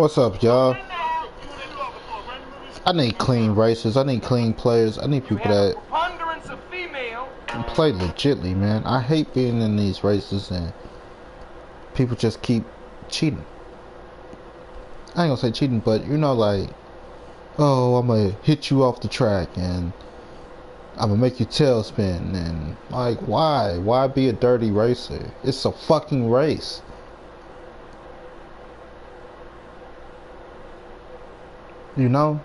What's up, y'all? I need clean races. I need clean players. I need people that play legitly, man. I hate being in these races and people just keep cheating. I ain't gonna say cheating, but you know, like, oh, I'm gonna hit you off the track and I'm gonna make your tail spin. And like, why? Why be a dirty racer? It's a fucking race. You know?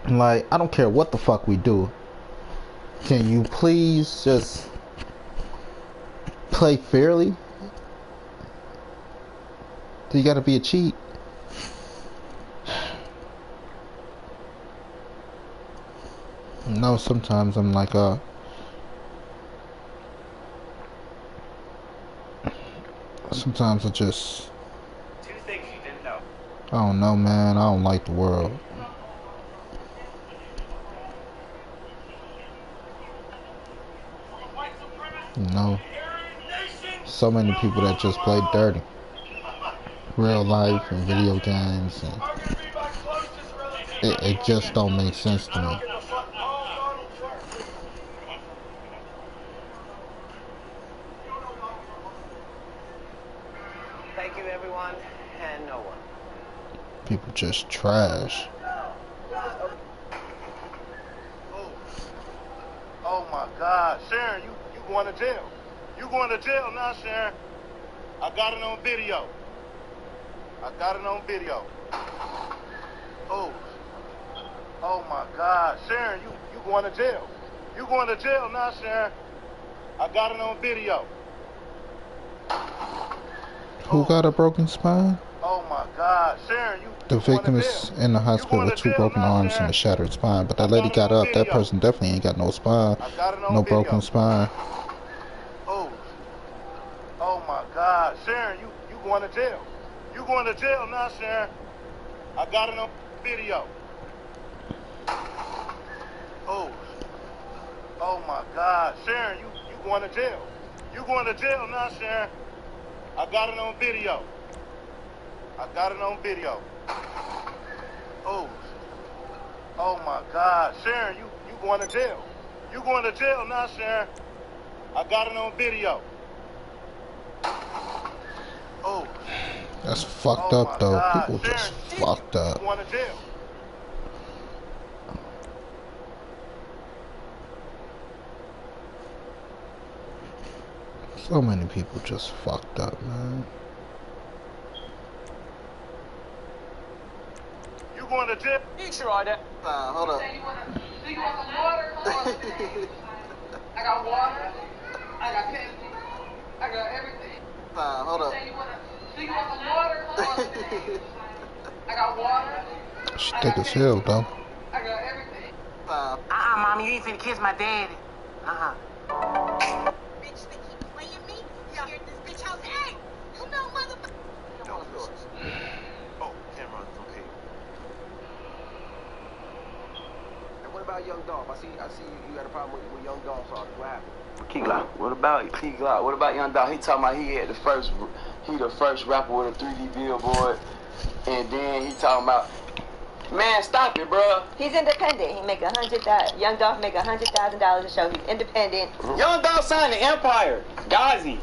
Like, I don't care what the fuck we do. Can you please just play fairly? Do you gotta be a cheat? No, sometimes I'm like, sometimes I just, Two things you didn't know. I don't know, man. I don't like the world. You know, so many people that just play dirty. Real life and video games, and it just don't make sense to me. Thank you, everyone, and no one. People just trash. Oh my God, Sharon, you going to jail. You going to jail now, Sharon. I got it on video. I got it on video. Oh my God, Sharon, you going to jail. You going to jail now, Sharon. I got it on video. Who got a broken spine? Oh my God, Sharon, The victim is in the hospital with 2 broken arms and a shattered spine, but that lady got up. That person definitely ain't got no spine, no broken spine. Oh my God, Sharon, you going to jail. You going to jail now, Sharon. I got it on video. Oh my God, Sharon, you going to jail. You going to jail now, Sharon. I got it on video. I got it on video. Oh my God, Sharon, you going to jail. You going to jail now, Sharon. I got it on video. That's fucked up, though. God, People Sharon, just fucked up. You going to jail. So many people just fucked up, man. You going to jail? You sure are that? Hold up. You want some water? I got water. I got Pepsi. I got everything. Hold up. You want some water? I got water. She thick as hell, though. I got everything. Mommy, you ain't finna kiss my daddy. Bitch, they keep playing me. You hear this bitch house? Hey, you know motherfucker. That was yours. Oh, camera, okay. And what about Young Dolph? I see you got a problem with Young Dolph. So what happened? Key Glock. What about Key Glock? What about Young Dog? He talking about he the first rapper with a 3D billboard, and then he talking about, man, stop it, bro. He's independent. He make $100,000. Young Dolph make $100,000 a show. He's independent. Young Dog signed the Empire. Gazi.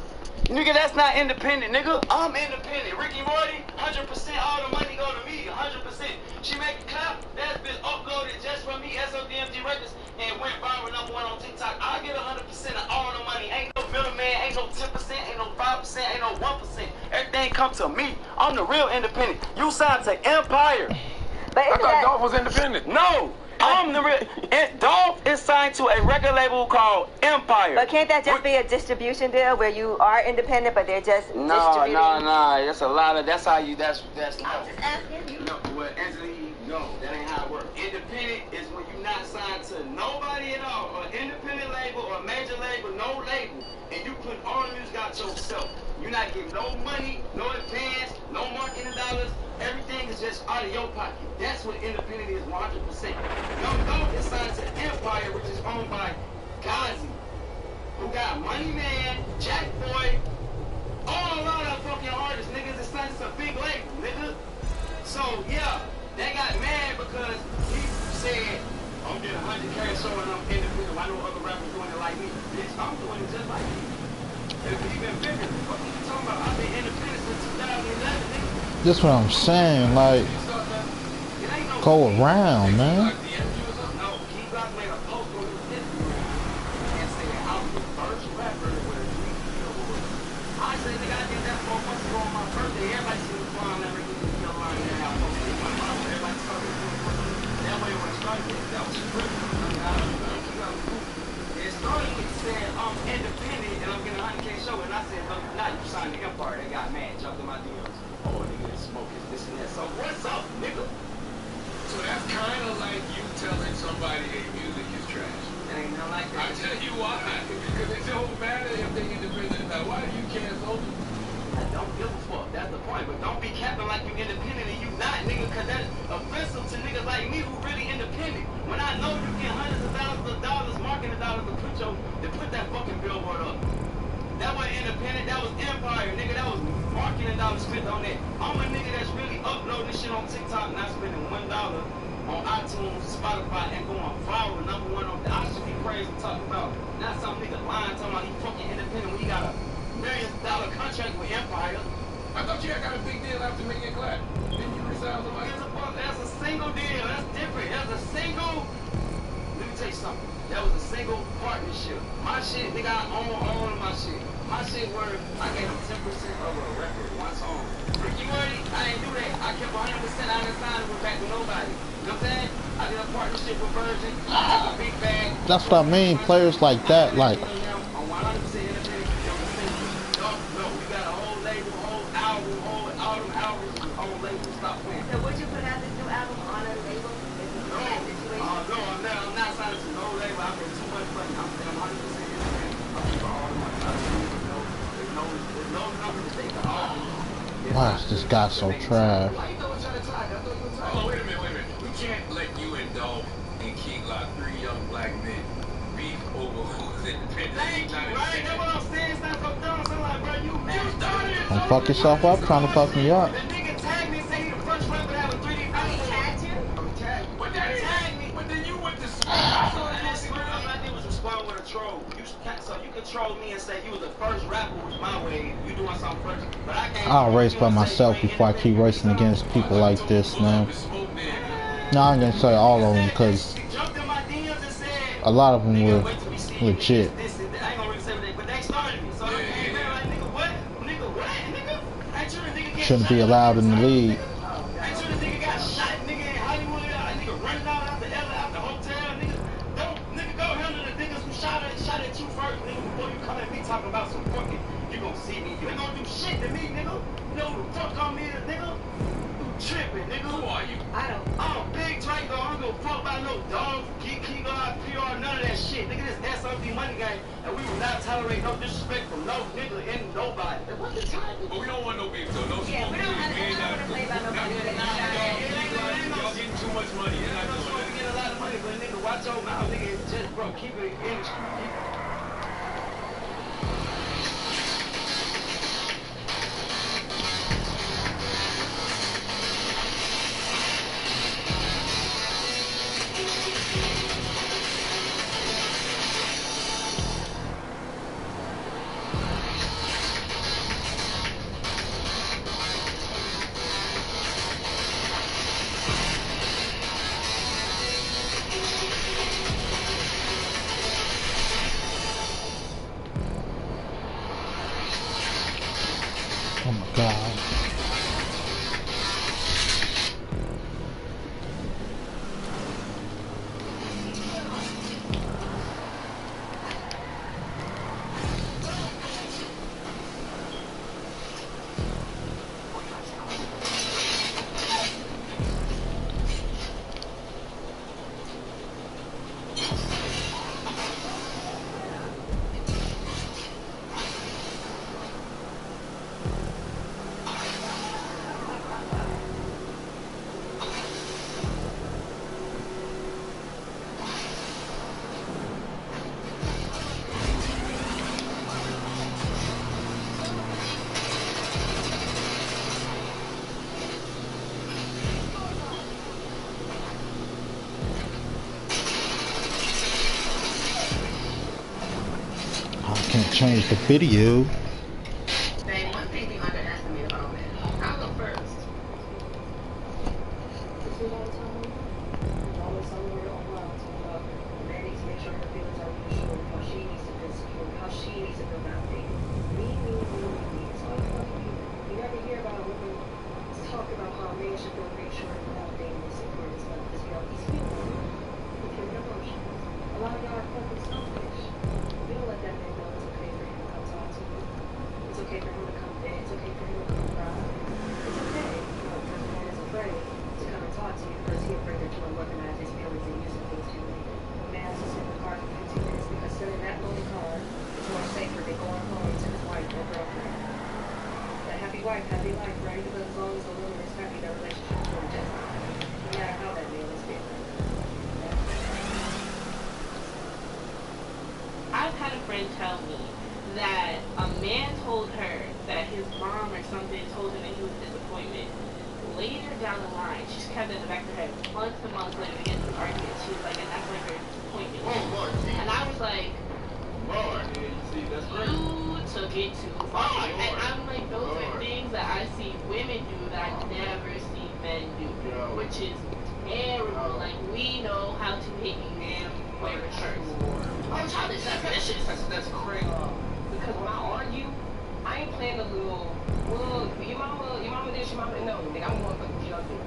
Nigga, that's not independent, nigga. I'm independent. Ricky Morty, 100% all the money go to me, 100%. She make a clap, that's been uploaded just for me, SODMG Records, and went viral #1 on TikTok. I get 100% of all the money. Ain't no middleman, ain't no 10%, ain't no 5%, ain't no 1%. Everything come to me. I'm the real independent. You signed to Empire. But I thought Dolph was independent. No. I'm the real. Dolph is signed to a record label called Empire. But can't that just be a distribution deal where you are independent, but they're just distributing? No. That's a lot of. That's how you. That's. I'm just asking you. No, well, Anthony, no, that ain't how it works. Independent is when you're not signed to nobody at all, an independent label or a major label, no label, and you put all the music out yourself. You're not getting no money, no advance, no marketing dollars. Everything is just out of your pocket. That's what independent is, 100%. Young Dolph is signed to Empire, which is owned by Gazi, who got Money Man, Jack Boy, all a lot of fucking artists, niggas. It's signed to Big show and I'm independent. Why no other rapper doing it like me? Bitch, I'm doing it just like you. It's even bigger. What are you talking about? I've been independent since 2011, nigga. That's what I'm saying. Like, go around, man. I'm independent and I'm getting a 100K show, and I said, no, you're not. You signed the Empire. They got mad, jumped in my DMs. Oh, nigga, this smoke is this and that. So what's up, nigga? So that's kind of like you telling somebody their music is trash. It ain't nothing like that. I tell you why. Because it don't matter if they independent. Now, why do you cancel them? I don't give a fuck. That's the point. But don't be capping like you independent and you not, nigga, because that's offensive to niggas like me who really independent. When I know you get hundreds of thousands of dollars, marketing dollars to put that fucking billboard up. That wasn't independent, that was Empire, nigga. That was marketing dollars spent on that. I'm a nigga that's really uploading this shit on TikTok, not spending $1 on iTunes, Spotify, and going viral, #1 on that. I should be praised and talking about. Not some nigga lying, talking about he fucking independent when he got a $1 million contract with Empire. I thought you had got a big deal after making clap. Didn't you resign somebody? That's a single deal. That's different. That's a single. Let me tell you something. That was a single partnership. My shit, nigga, I own all of my shit. My shit worth, I gave him 10% of a record, one song. Ricky Morty, I didn't do that. I kept 100%. I didn't sign it with back with nobody. You know what I'm saying? I did a partnership with Virgin. A big bag. That's what I mean. Players like that, like. On 100% independent. No, we got a whole label, whole album, all them albums, whole label. Stop playing. So would you put out this new album on a label? No, I'm not signing to no label. I pay too much money. I'm 100% independent. I'm keeping all of my time. There's no number to take off. Why is this guy so trash? Why you throwing each other tight? I thought you were tight. Oh, wait a minute. We can't let you and Dolph and King Lock, 3 young black men, beef over who's independent. Thank you, right? That's what I'm saying. It's not so dumb. So like, bro, you started it. Don't fuck yourself up trying to fuck me up. The nigga tagged me and said he the first rapper to have a 3D video. He tagged you? Tagged me. But that Tagged me. But then you went to So all I did was respond with a troll. So you can troll me and say you was the first rapper with my way. You doing something first. But I can't. I'll race by myself before I keep racing against people like this, man. No, I'm gonna say all of them because a lot of them were legit. Shouldn't be allowed in the league. Talking about some fucking, you gonna see me, you ain't gonna do shit to me, nigga. You know who the fuck I'm here, nigga? You tripping, nigga. Who are you? I don't. I'm big Draco. I don't give a fuck about no dog, King God, PR, none of that shit. Nigga, this SOD money game, and we will not tolerate no disrespect from no nigga and nobody. What's the time? But we don't want no beef, though. No Yeah, we don't want to play by nobody. Y'all getting too much money. You're not doing We get a lot of money, but nigga, watch your mouth, nigga. Just, bro, keep it in the street. change the video. Babe, one thing we underestimate about men. I'll go first. Always somewhere online to about the man needs to make sure her feelings are reassured, how she needs to feel secure, how she needs to feel validated. Me. It's all fucking you. You never hear about a woman talk about how a man should feel reassured and validated and secure and stuff because we all these feelings with human emotions. A lot of y'all are fucking selfish. You don't let that man know it's okay for him to come talk to you. It's okay for him to come vent. It's okay for him to come cry. It's okay, because the man is afraid to come and talk to you because he's afraid that you will weaponize his feelings and use it against you later. A man has to sit in the car for 15 minutes because sitting in that lonely car is more safer than going home to his wife or girlfriend. That happy wife, happy life, right? Because as long as the woman is happy, that relationship is going just fine. No matter how that man is feeling. I've had a friend tell me that a man told her that his mom or something told him that he was a disappointment. Later down the line, she just kept it in the back of her head. Months and months later, they get into an argument. She was like, and that's like her disappointment. And I was like, you took it too far. And I'm like, those are things that I see women do that I never see men do, which is terrible. Like, we know how to hit you way first. I'm childish. That's vicious. That's crazy. Because when I argue, I ain't playing the little, well, your mama this, your mama no. Nigga, I'm going to jump in.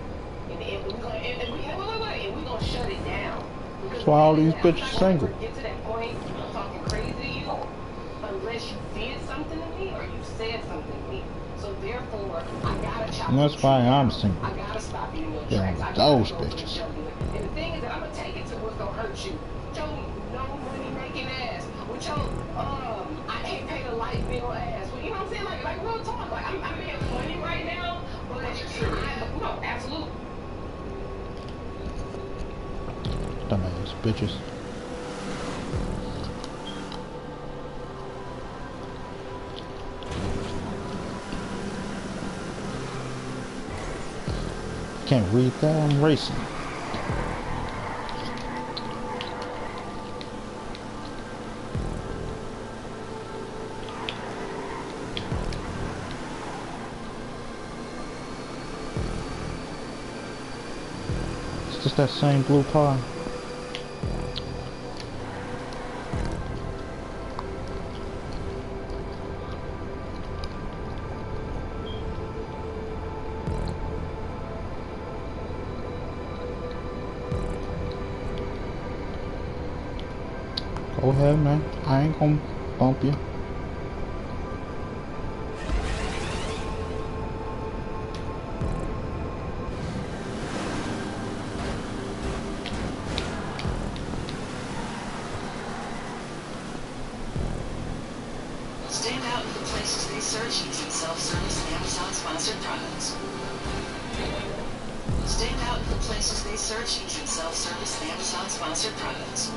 And we gonna shut it down. That's why all these bitches single. Get to that point of talking crazy to you unless you did something to me or you said something to me. So therefore, I gotta chop. And that's why I'm single. I gotta stop you in your Yeah, tracks. those bitches. And the thing is that I'm gonna take it to what's gonna hurt you. Your no money making ass. With your I can't pay the light bill ass. Well, you know what I'm saying? Like real talk. Like I'm being funny right now, but no, absolutely. Dumbass bitches. Can't read that, I'm racing. It's just that same blue car. Go ahead, man. I ain't gonna bump you. Stand out in the places they search using self-service Amazon-sponsored products. Stand out in the places they search using self-service Amazon-sponsored products.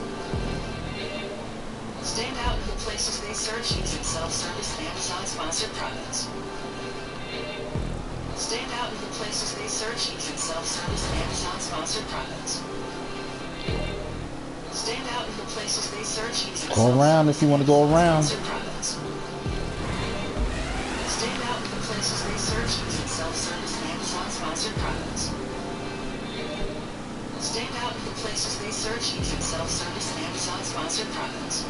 Stand out in the places they search using self-service Amazon-sponsored products. Stand out in the places they search using self-service Amazon-sponsored products. Stand out in the places they search using go around if you want to go around. Products. Stand out in the places they search using self-service Amazon-sponsored products. Stand out in the places they search using self-service Amazon-sponsored products.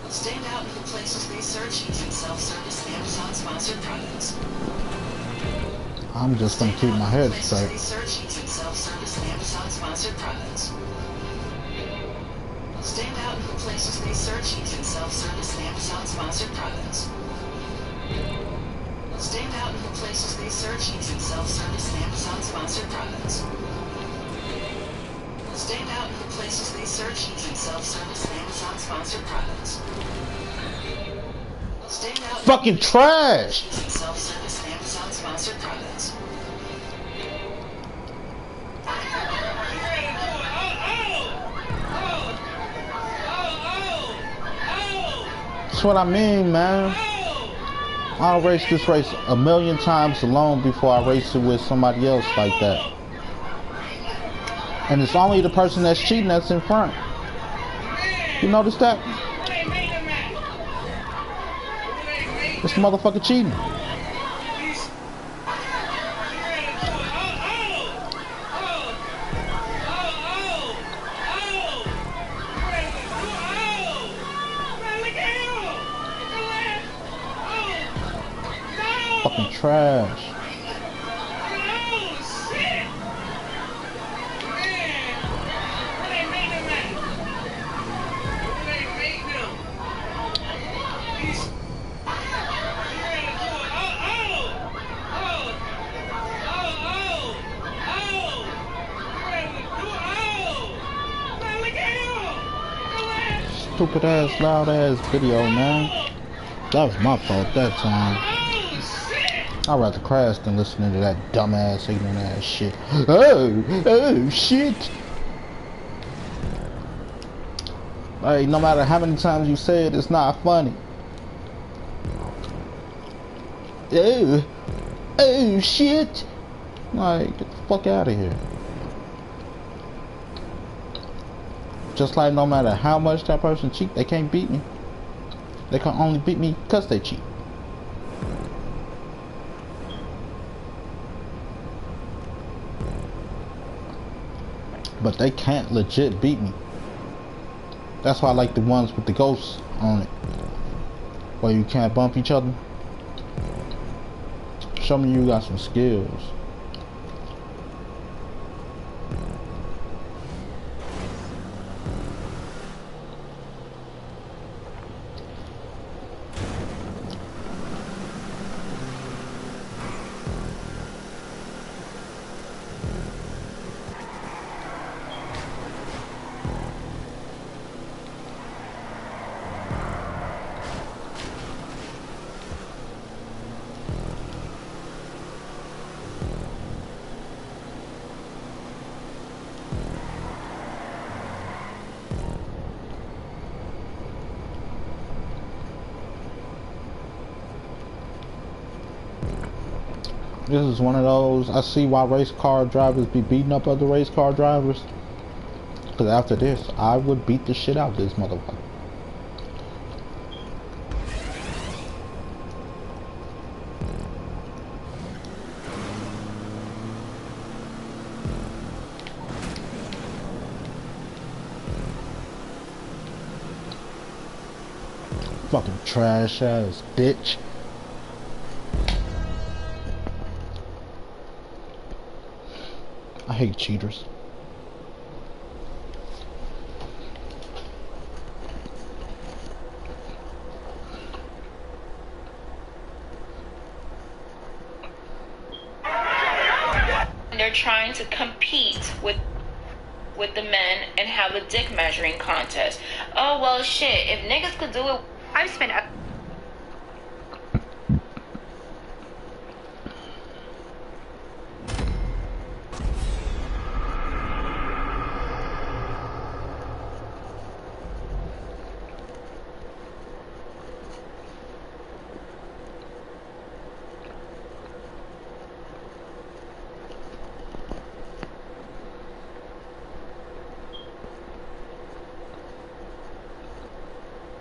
Stand out in the places they search using self-service Amazon-sponsored products. I'm just gonna keep my head straight. They search using self-service Amazon-sponsored products. Stand out in the places they search using self-service Amazon-sponsored products. Stand out in the places they search using self-service Amazon-sponsored products. Stand out in the places they search using self-service Amazon-sponsored products. Stand out Fucking trash! using self-service Amazon-sponsored products. That's what I mean, man. I'll race this race a million times alone before I race it with somebody else like that. And it's only the person that's cheating that's in front. You notice that? this motherfucker cheating. Fucking trash. Stupid ass, loud ass video, man. That was my fault that time. I'd rather crash than listening to that dumbass, ignorant ass shit. Oh shit. Like, no matter how many times you say it, it's not funny. Oh shit. Like, get the fuck out of here. Just like no matter how much that person cheat, they can't beat me. They can only beat me because they cheat. But they can't legit beat me. That's why I like the ones with the ghosts on it, where you can't bump each other. Show me you got some skills. This is one of those, I see why race car drivers be beating up other race car drivers. Because after this, I would beat the shit out of this motherfucker. Fucking trash ass bitch. I hate cheaters. They're trying to compete with the men and have a dick measuring contest. Oh well, shit. If niggas could do it, I've spent.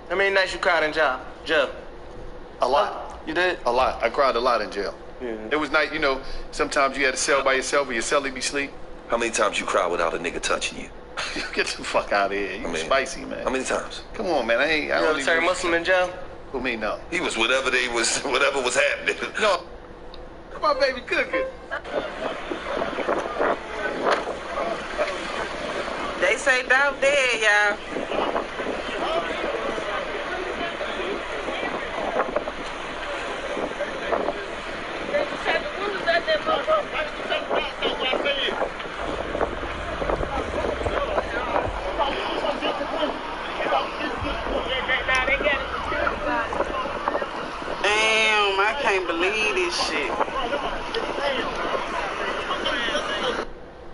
How many nights you cried in jail? A lot. You did? A lot. I cried a lot in jail. Yeah. It was night, you know, sometimes you had to cell by yourself or your cellie be asleep. How many times you cried without a nigga touching you? Get the fuck out of here. You spicy, man. How many times? Come on, man. I You ever turn Muslim in jail? Who, me? No. He was whatever was happening. No. Come on, baby, cooking. They say Dove dead, y'all. Damn, I can't believe this shit.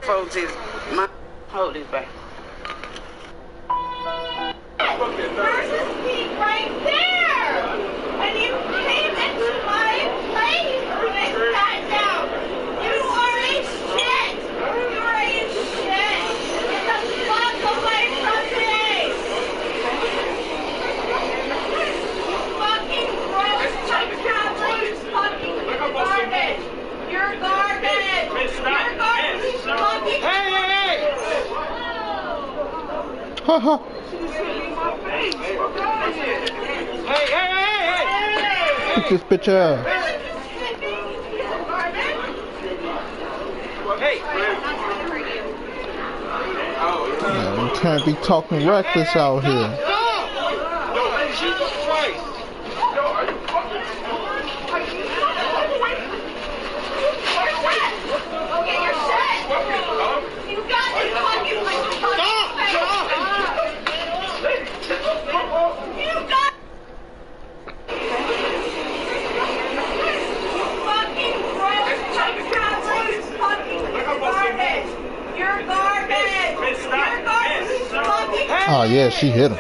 Folks is my hold this back. Versus Pete right there! And you came into my place when I sat down. You are a shit! You are a shit! Get the fuck away from me! You fucking gross ha. Hey! Get this bitch out. Man, you can't be talking reckless out here. Jesus Christ! Okay, you're set. You got this fucking You got fucking gross. Fucking garbage. You're garbage. You're garbage. Oh yeah, she hit him.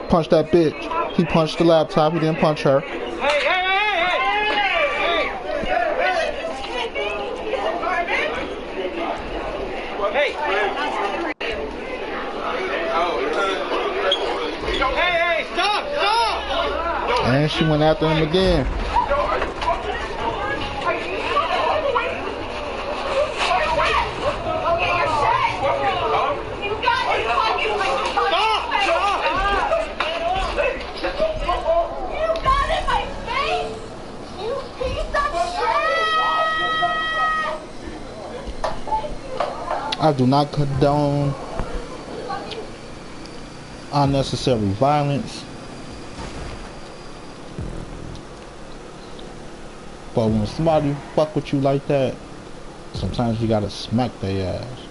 Punch that bitch. He punched the laptop. He didn't punch her. And she went after him again. I do not condone unnecessary violence, but when somebody fuck with you like that, sometimes you gotta smack their ass.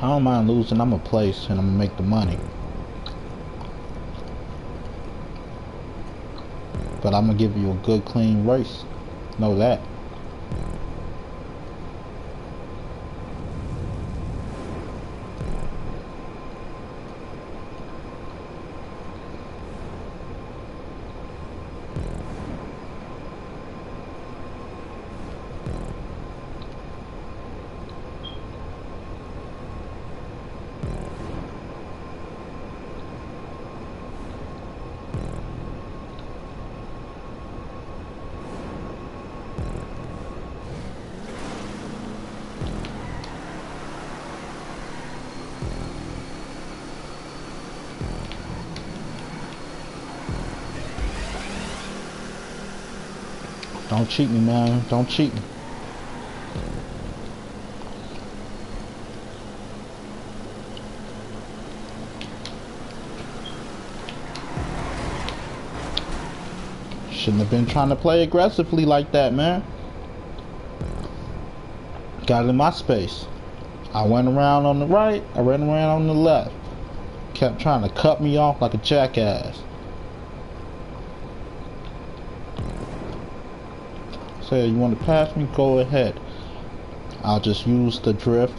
I don't mind losing. I'm a place and I'm gonna make the money. But I'm gonna give you a good clean race. Know that. Don't cheat me, man. Don't cheat me. Shouldn't have been trying to play aggressively like that, man. Got in my space. I went around on the right, I ran around on the left. Kept trying to cut me off like a jackass. Say, you want to pass me? Go ahead. I'll just use the drift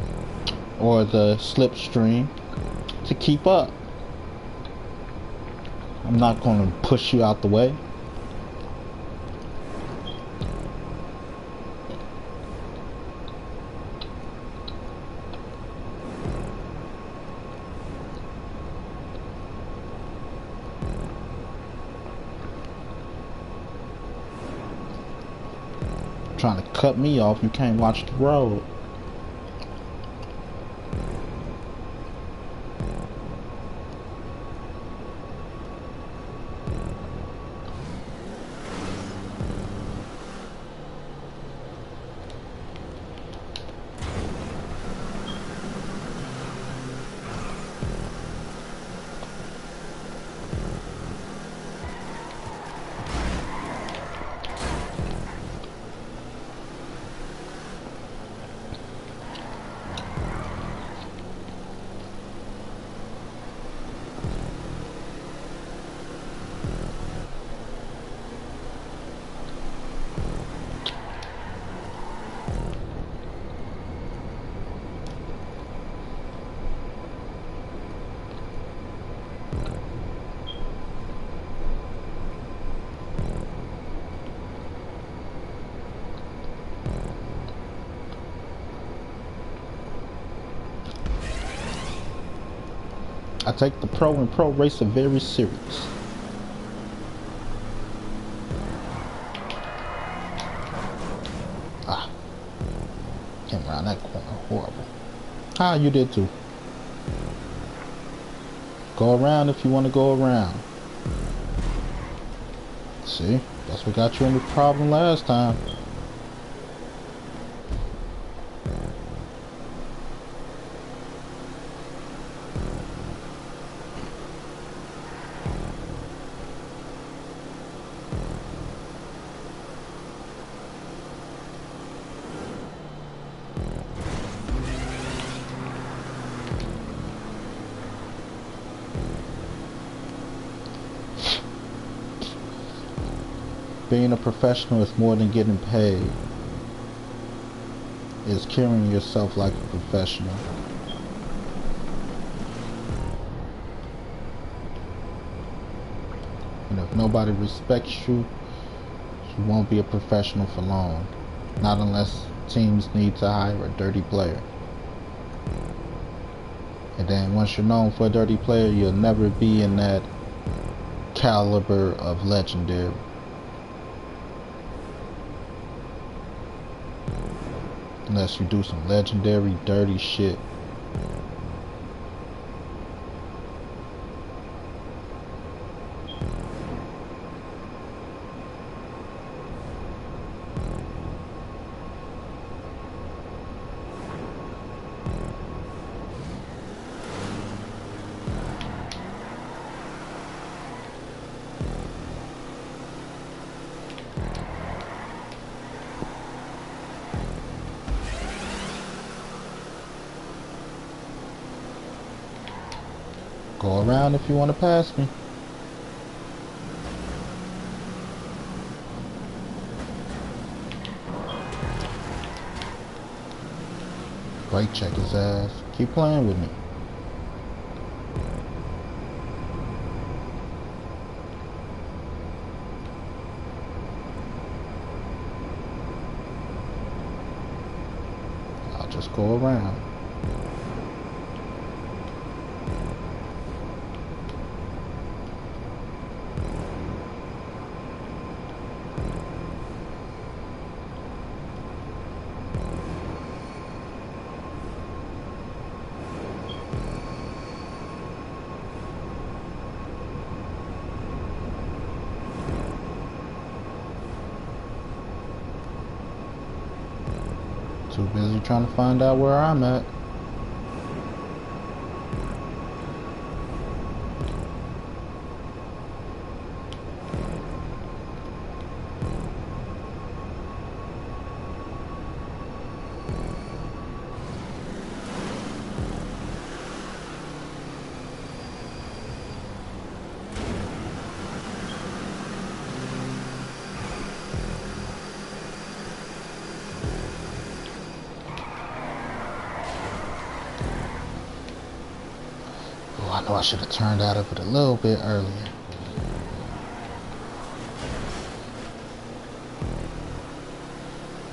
or the slipstream to keep up. I'm not going to push you out the way. Trying to cut me off, you can't watch the road. Take the pro and pro racing very serious. Ah. Came around that corner. Horrible. Ah, you did too. Go around if you want to go around. See? That's what got you in the problem last time. Being a professional is more than getting paid. It's carrying yourself like a professional. And if nobody respects you, you won't be a professional for long. Not unless teams need to hire a dirty player. And then once you're known for a dirty player, you'll never be in that caliber of legendary. Unless you do some legendary dirty shit. Go around if you want to pass me. Right, check his ass. Keep playing with me. I'll just go around. Too busy trying to find out where I'm at. I know I should have turned out of it a little bit earlier.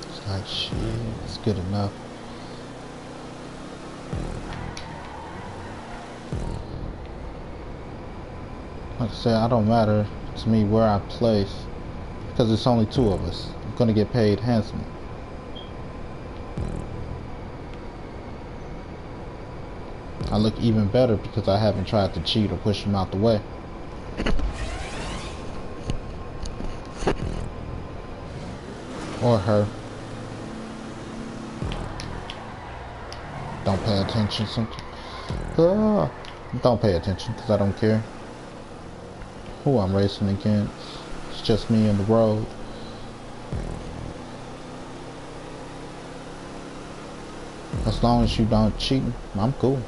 It's like, shit, it's good enough. Like I said, I don't matter to me where I place, because it's only two of us. I'm gonna get paid handsomely. I look even better because I haven't tried to cheat or push him out the way. Or her. Don't pay attention. Don't pay attention because I don't care who I'm racing against. It's just me and the road. As long as you don't cheat, I'm cool.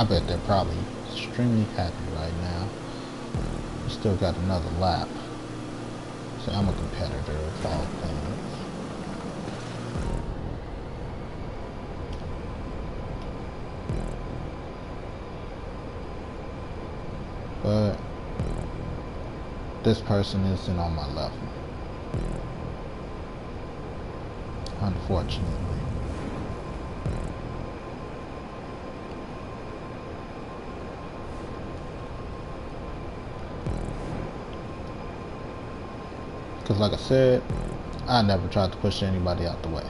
I bet they're probably extremely happy right now. We still got another lap. So I'm a competitor of all things. But this person isn't on my level, unfortunately. Because like I said, I never tried to push anybody out the way.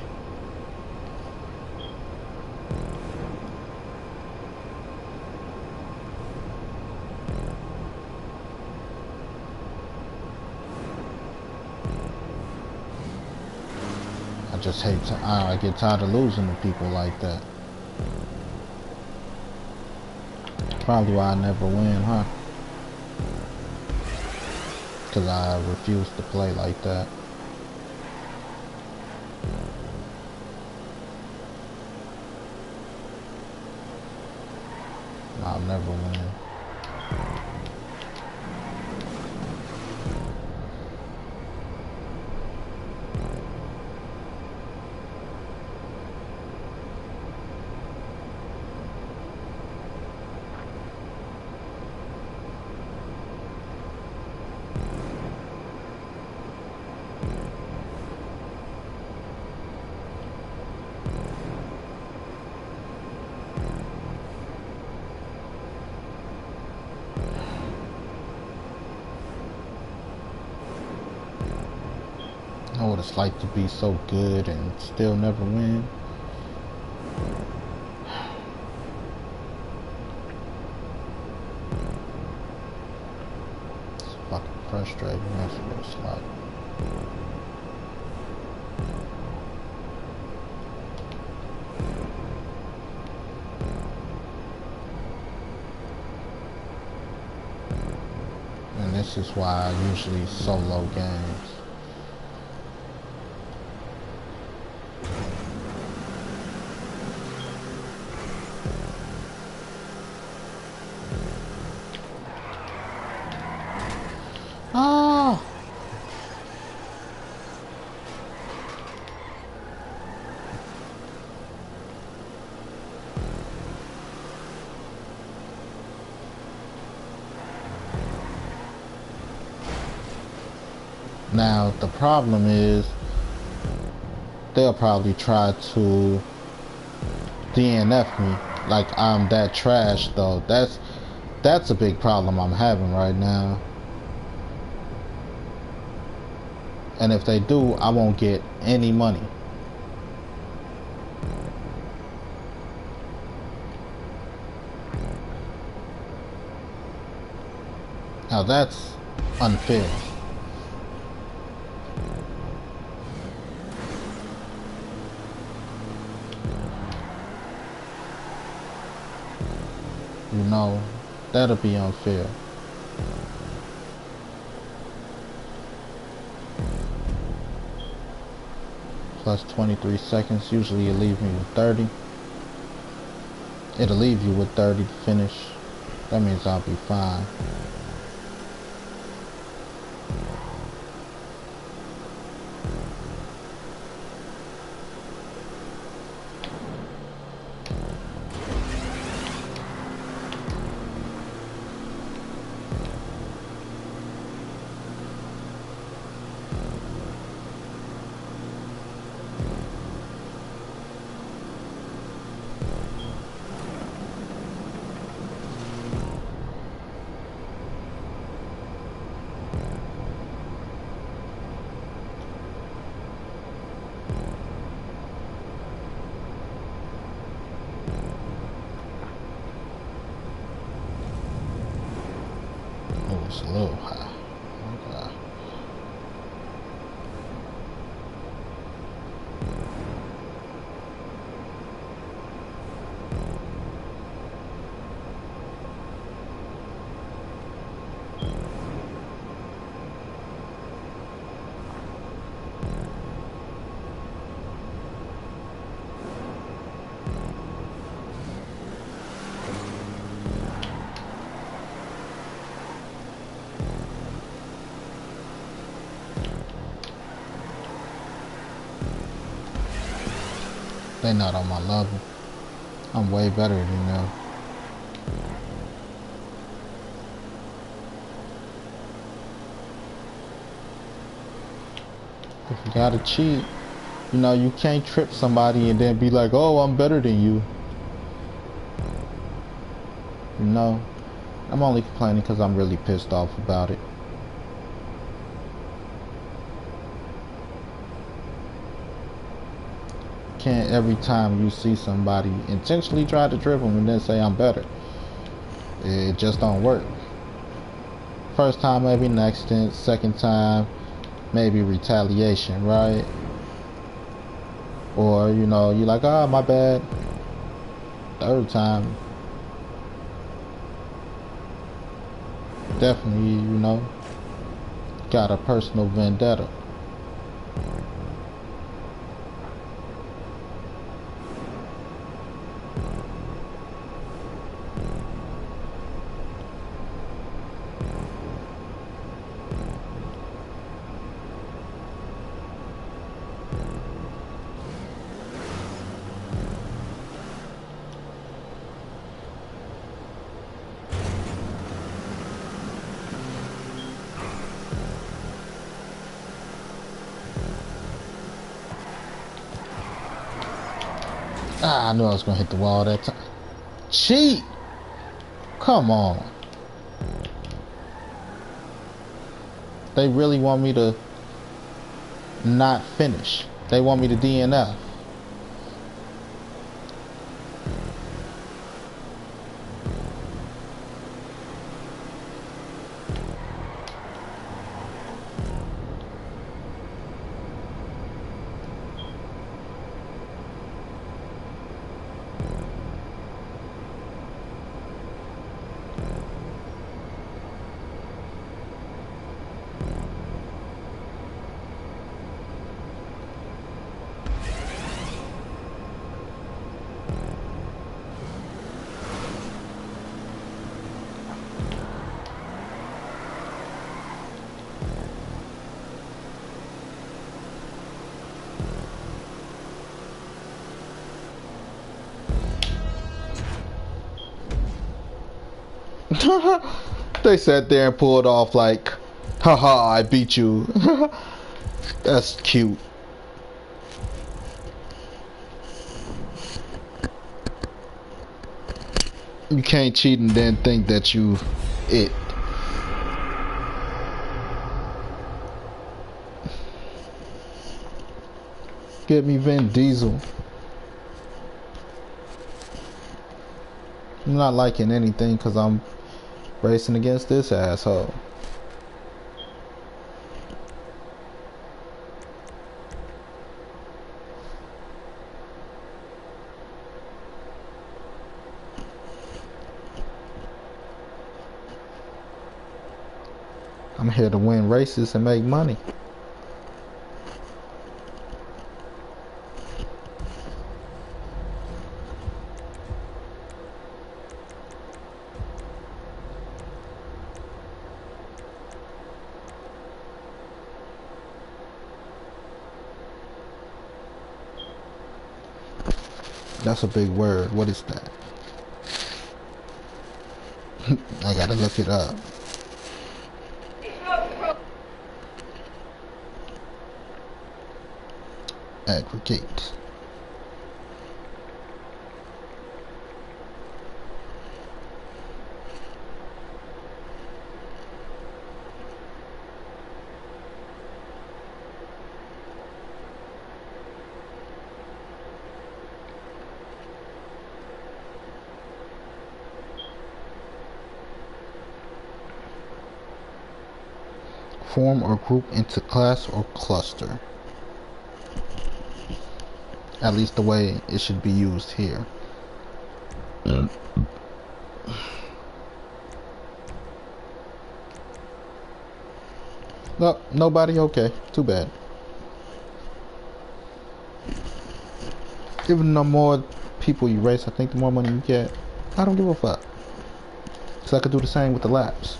I just hate to, I get tired of losing to people like that. Probably why I never win, huh? Because I refuse to play like that. I'll never win. I know what it's like to be so good and still never win. It's fucking frustrating. That's what it's like. And this is why I usually solo games. Oh! Now the problem is they'll probably try to DNF me like I'm that trash though. That's a big problem I'm having right now. And if they do, I won't get any money. Now that's unfair. You know, that'll be unfair. Plus 23 seconds. Usually it leaves me with 30. It'll leave you with 30 to finish. That means I'll be fine. Oh, it's a little high. Okay. They not on my level. I'm way better than them. If you gotta cheat, you know, you can't trip somebody and then be like, oh, I'm better than you. You know, I'm only complaining because I'm really pissed off about it. Can't every time you see somebody intentionally try to trip them and then say I'm better. It just don't work. First time maybe an accident, second time maybe retaliation, right? Or, you know, you're like, oh, my bad. Third time, definitely, you know, got a personal vendetta. Ah, I knew I was gonna hit the wall that time. Cheat! Come on. They really want me to not finish. They want me to DNF. They sat there and pulled off like, haha, I beat you. That's cute. You can't cheat and then think that you it. Get me Vin Diesel. I'm not liking anything because I'm racing against this asshole. I'm here to win races and make money. That's a big word. What is that? I gotta look it up. Aggregate. Form or group into class or cluster. At least the way it should be used here. No, nobody. Okay, too bad. Even the more people you race, I think the more money you get. I don't give a fuck. So I could do the same with the laps.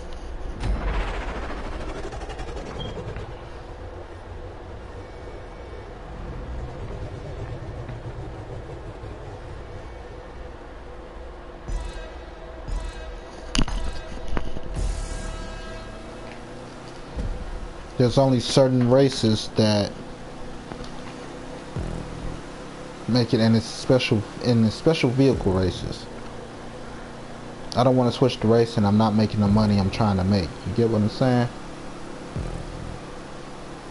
There's only certain races that make it, and it's special in the special vehicle races. I don't want to switch the race, and I'm not making the money I'm trying to make. You get what I'm saying?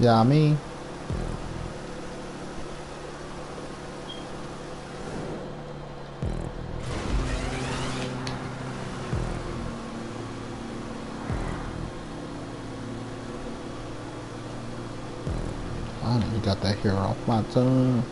Yeah, I mean. Finally got that hair off my tongue.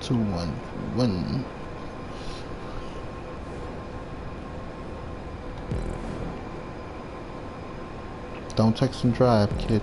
Two, one. Don't text and drive, kids.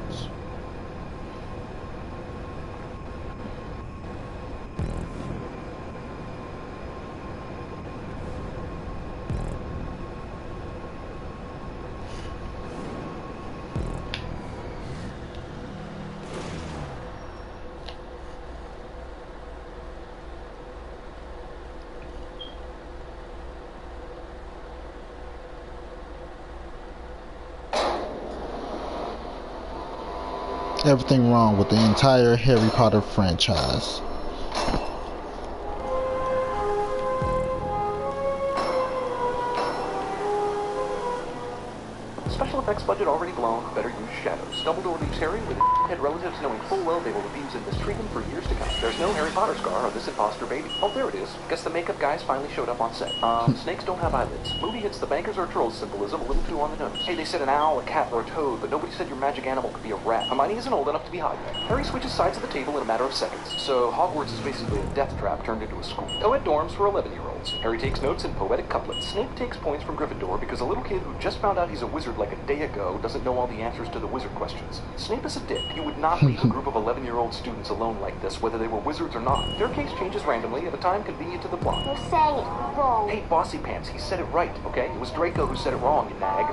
Everything wrong with the entire Harry Potter franchise. Special effects budget already blown, better use shadows. Dumbledore leaves Harry with head relatives knowing full well they will abuse and mistreat him for years to come. There's no Harry Potter scar on this imposter baby. Oh, there it is. Guess the makeup guys finally showed up on set. Snakes don't have eyelids. Movie hits the bankers or trolls symbolism a little too on the nose. Hey, they said an owl, a cat, or a toad, but nobody said your magic animal could be a rat. Hermione isn't old enough to be hot yet. Harry switches sides of the table in a matter of seconds. So Hogwarts is basically a death trap turned into a school. Co-ed dorms for 11-year-olds. Harry takes notes in poetic couplets. Snape takes points from Gryffindor because a little kid who just found out he's a wizard like a day ago doesn't know all the answers to the wizard questions. Snape is a dick. You would not leave a group of 11-year-old students alone like this, whether they were wizards or not. Their case changes randomly at a time convenient to the plot. You're saying it wrong. Hey, Bossy Pants, he said it right, okay? It was Draco who said it wrong, you nag.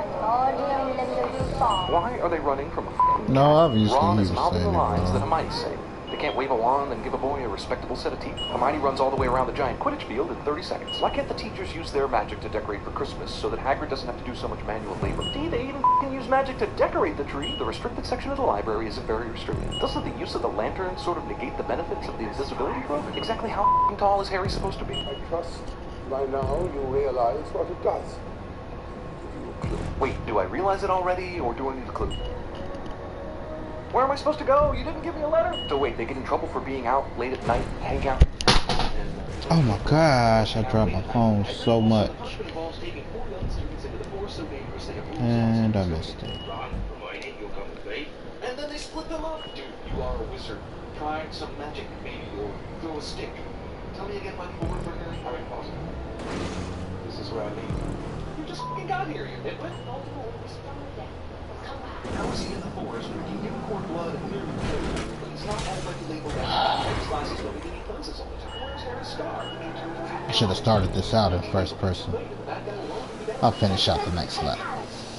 Why are they running from a f***ing No, obviously Ron he is was mouthing saying the it lines that wrong. Hermione's saying. They can't wave a wand and give a boy a respectable set of teeth. Hermione runs all the way around the giant Quidditch field in 30 seconds. Why can't the teachers use their magic to decorate for Christmas so that Hagrid doesn't have to do so much manual labor? Indeed, they even can use magic to decorate the tree. The restricted section of the library isn't very restricted. Doesn't the use of the lantern sort of negate the benefits of the invisibility cloak? Exactly how tall is Harry supposed to be? I trust by now you realize what it does. Give you a clue. Wait, do I realize it already, or do I need a clue? Where am I supposed to go? You didn't give me a letter? So wait, they get in trouble for being out late at night, hang out. Oh my gosh, I dropped my phone so much. And I missed it. And then they split them up. Dude, you are a wizard. Try some magic, maybe, or throw a stick. Tell me again why people work for Harry. Alright, pause. This is where I leave. You just fucking got here, you nitwit. How is he in the forest drinking unicorn blood and nearly killed? But he's not already labeled out. His glasses don't mean he cleanses all the time. Where's Harry's scar? I should have started this out in first person. I'll finish out the next lap.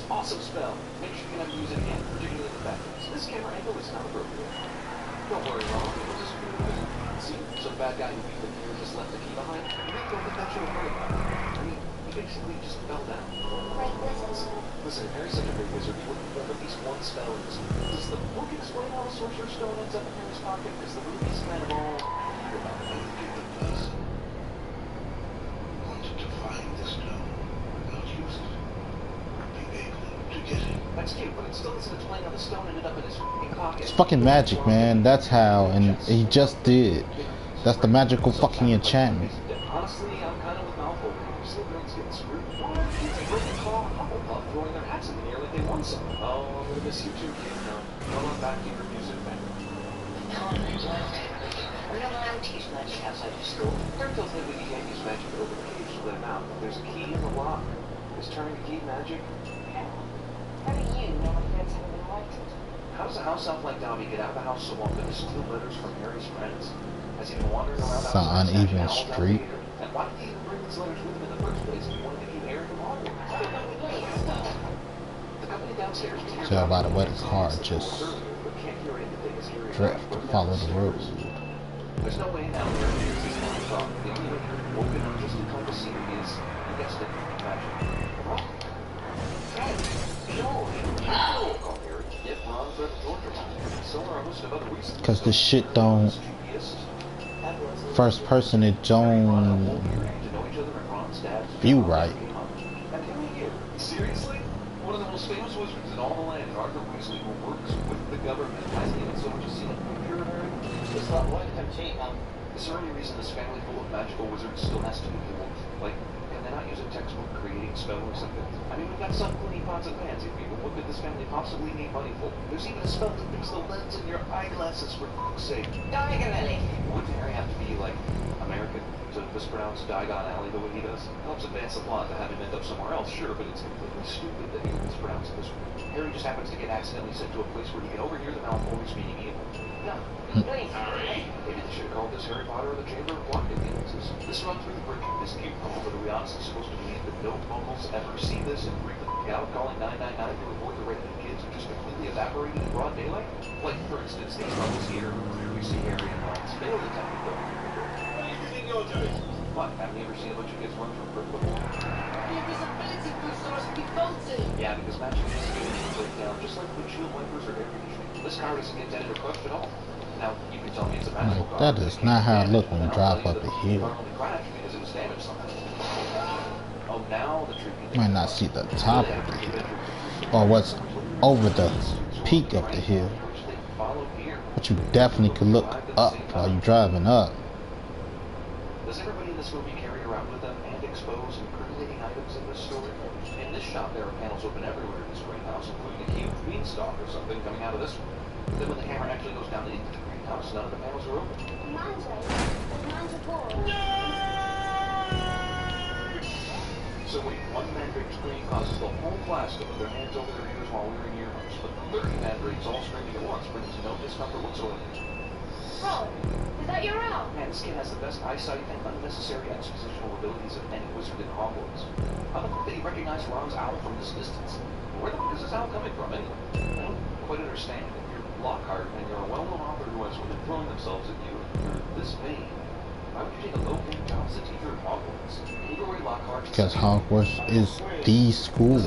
Awesome spell. Make sure you never use it again, particularly the bathrooms. This camera angle is not appropriate. Don't worry, Ron. It was just see, some bad guy who beat the gear just left the key behind. You don't think that should have heard about it. I mean, he basically just fell down. Listen, Harry's such a big wizard, he wouldn't have at least one spell in this. Does the book explain how the Sorcerer's Stone ends up in Harry's pocket? Because the movies kind of all hear about it. Wanted to find the stone, not use it. Be able to get it. That's cute, but it still doesn't explain how the stone ended up in his pocket. It's fucking magic, man. That's how, and he just did. That's the magical fucking enchantment. Honestly, I'm kind of with Malfoy. Slytherin's getting screwed. It's a broken claw and Hufflepuff throwing their hats in the air like they won something. Oh, I'm gonna miss you too, kid. Now, come on back to your music band. We don't know how to teach magic outside of school. Harry tells me we can't use magic to open the cage to let him out. There's a key in the lock. Is turning the key magic? How do you know what that's haven't been elected? How does a house elf like Da1beazy get out of the house so often to steal letters from Harry's friends? Has he been wandering around It's an uneven street. And Like, why did he even bring these letters with him in the first place if he wanted to keep airing them on? The company downstairs can hear Tell by the way about the car just but can't hear anything as Harry drift, follow the road. There's no way now Harry hears these lines from. The only way Harry woken up just to come to see me is, you guessed it, magic. Wrong. Cause this shit don't first person, it don't view right. Seriously? One of the most famous wizards in all the land, Arthur Weasley, who works with the government, hasn't even so much as seen a computer. It's not like them cheap, huh? Is there any reason this family full of magical wizards still has to be healed? Like, can they not use a textbook creating spell or something? I mean, we've got some cleaning pots and pans here, people. What could this family possibly need money for? There's even a spell to fix the lens in your eyeglasses, for fuck's sake. Diagonally. Wouldn't Harry have to be, like, American to mispronounce Diagon Alley the way he does? Helps advance the plot to have him end up somewhere else, sure, but it's completely stupid that he would mispronounce it this way. Harry just happens to get accidentally sent to a place where he can overhear the Malfoys speaking evil. No. Please. Maybe they should have called this Harry Potter or the Chamber of Blood Influences. This runs through the brick of this cute couple, but are we honestly supposed to believe that no muggles ever see this and freak the fuck out, calling 999 to report the redheaded kids who just completely evaporated in broad daylight? Like, for instance, these muggles here, we see Harry and Ron. They were detected though. What do you think you're doing? What, haven't you ever seen a bunch of kids run through brick before? Invisibility boosters be faulty. Yeah, because magic is going to break down just like windshield wipers or air conditioning. This car doesn't get dented or crushed at all. Now, you can tell me it's a magical car. That is not how it looked when you drive up the hill. Because it was damaged somehow. Oh, now the tree. You might not see the top of the hill, or what's over the peak of the hill, but you definitely could look up while you're driving up. Does everybody in this movie carry around with them and expose incriminating items in this story? In this shot, there are panels open everywhere in this greenhouse, including a huge beanstalk or something coming out of this one. Then when the camera actually goes down into the greenhouse, none of the panels are open. So wait, one mandrake scream causes the whole class to put their hands over their ears while wearing earmuffs, but 30 mandrakes all screaming at once brings no discomfort whatsoever. Ron, is that your owl? Man, this kid has the best eyesight and unnecessary expositional abilities of any wizard in Hogwarts. How the fuck did he recognize Ron's owl from this distance? Where the fuck is this owl coming from anyway? I don't quite understand. If you're Lockhart and you're a well-known author who has women throwing themselves at you, and you're this vain, why would you take a low-paying job as a teacher at Hogwarts? Because Hogwarts is the school.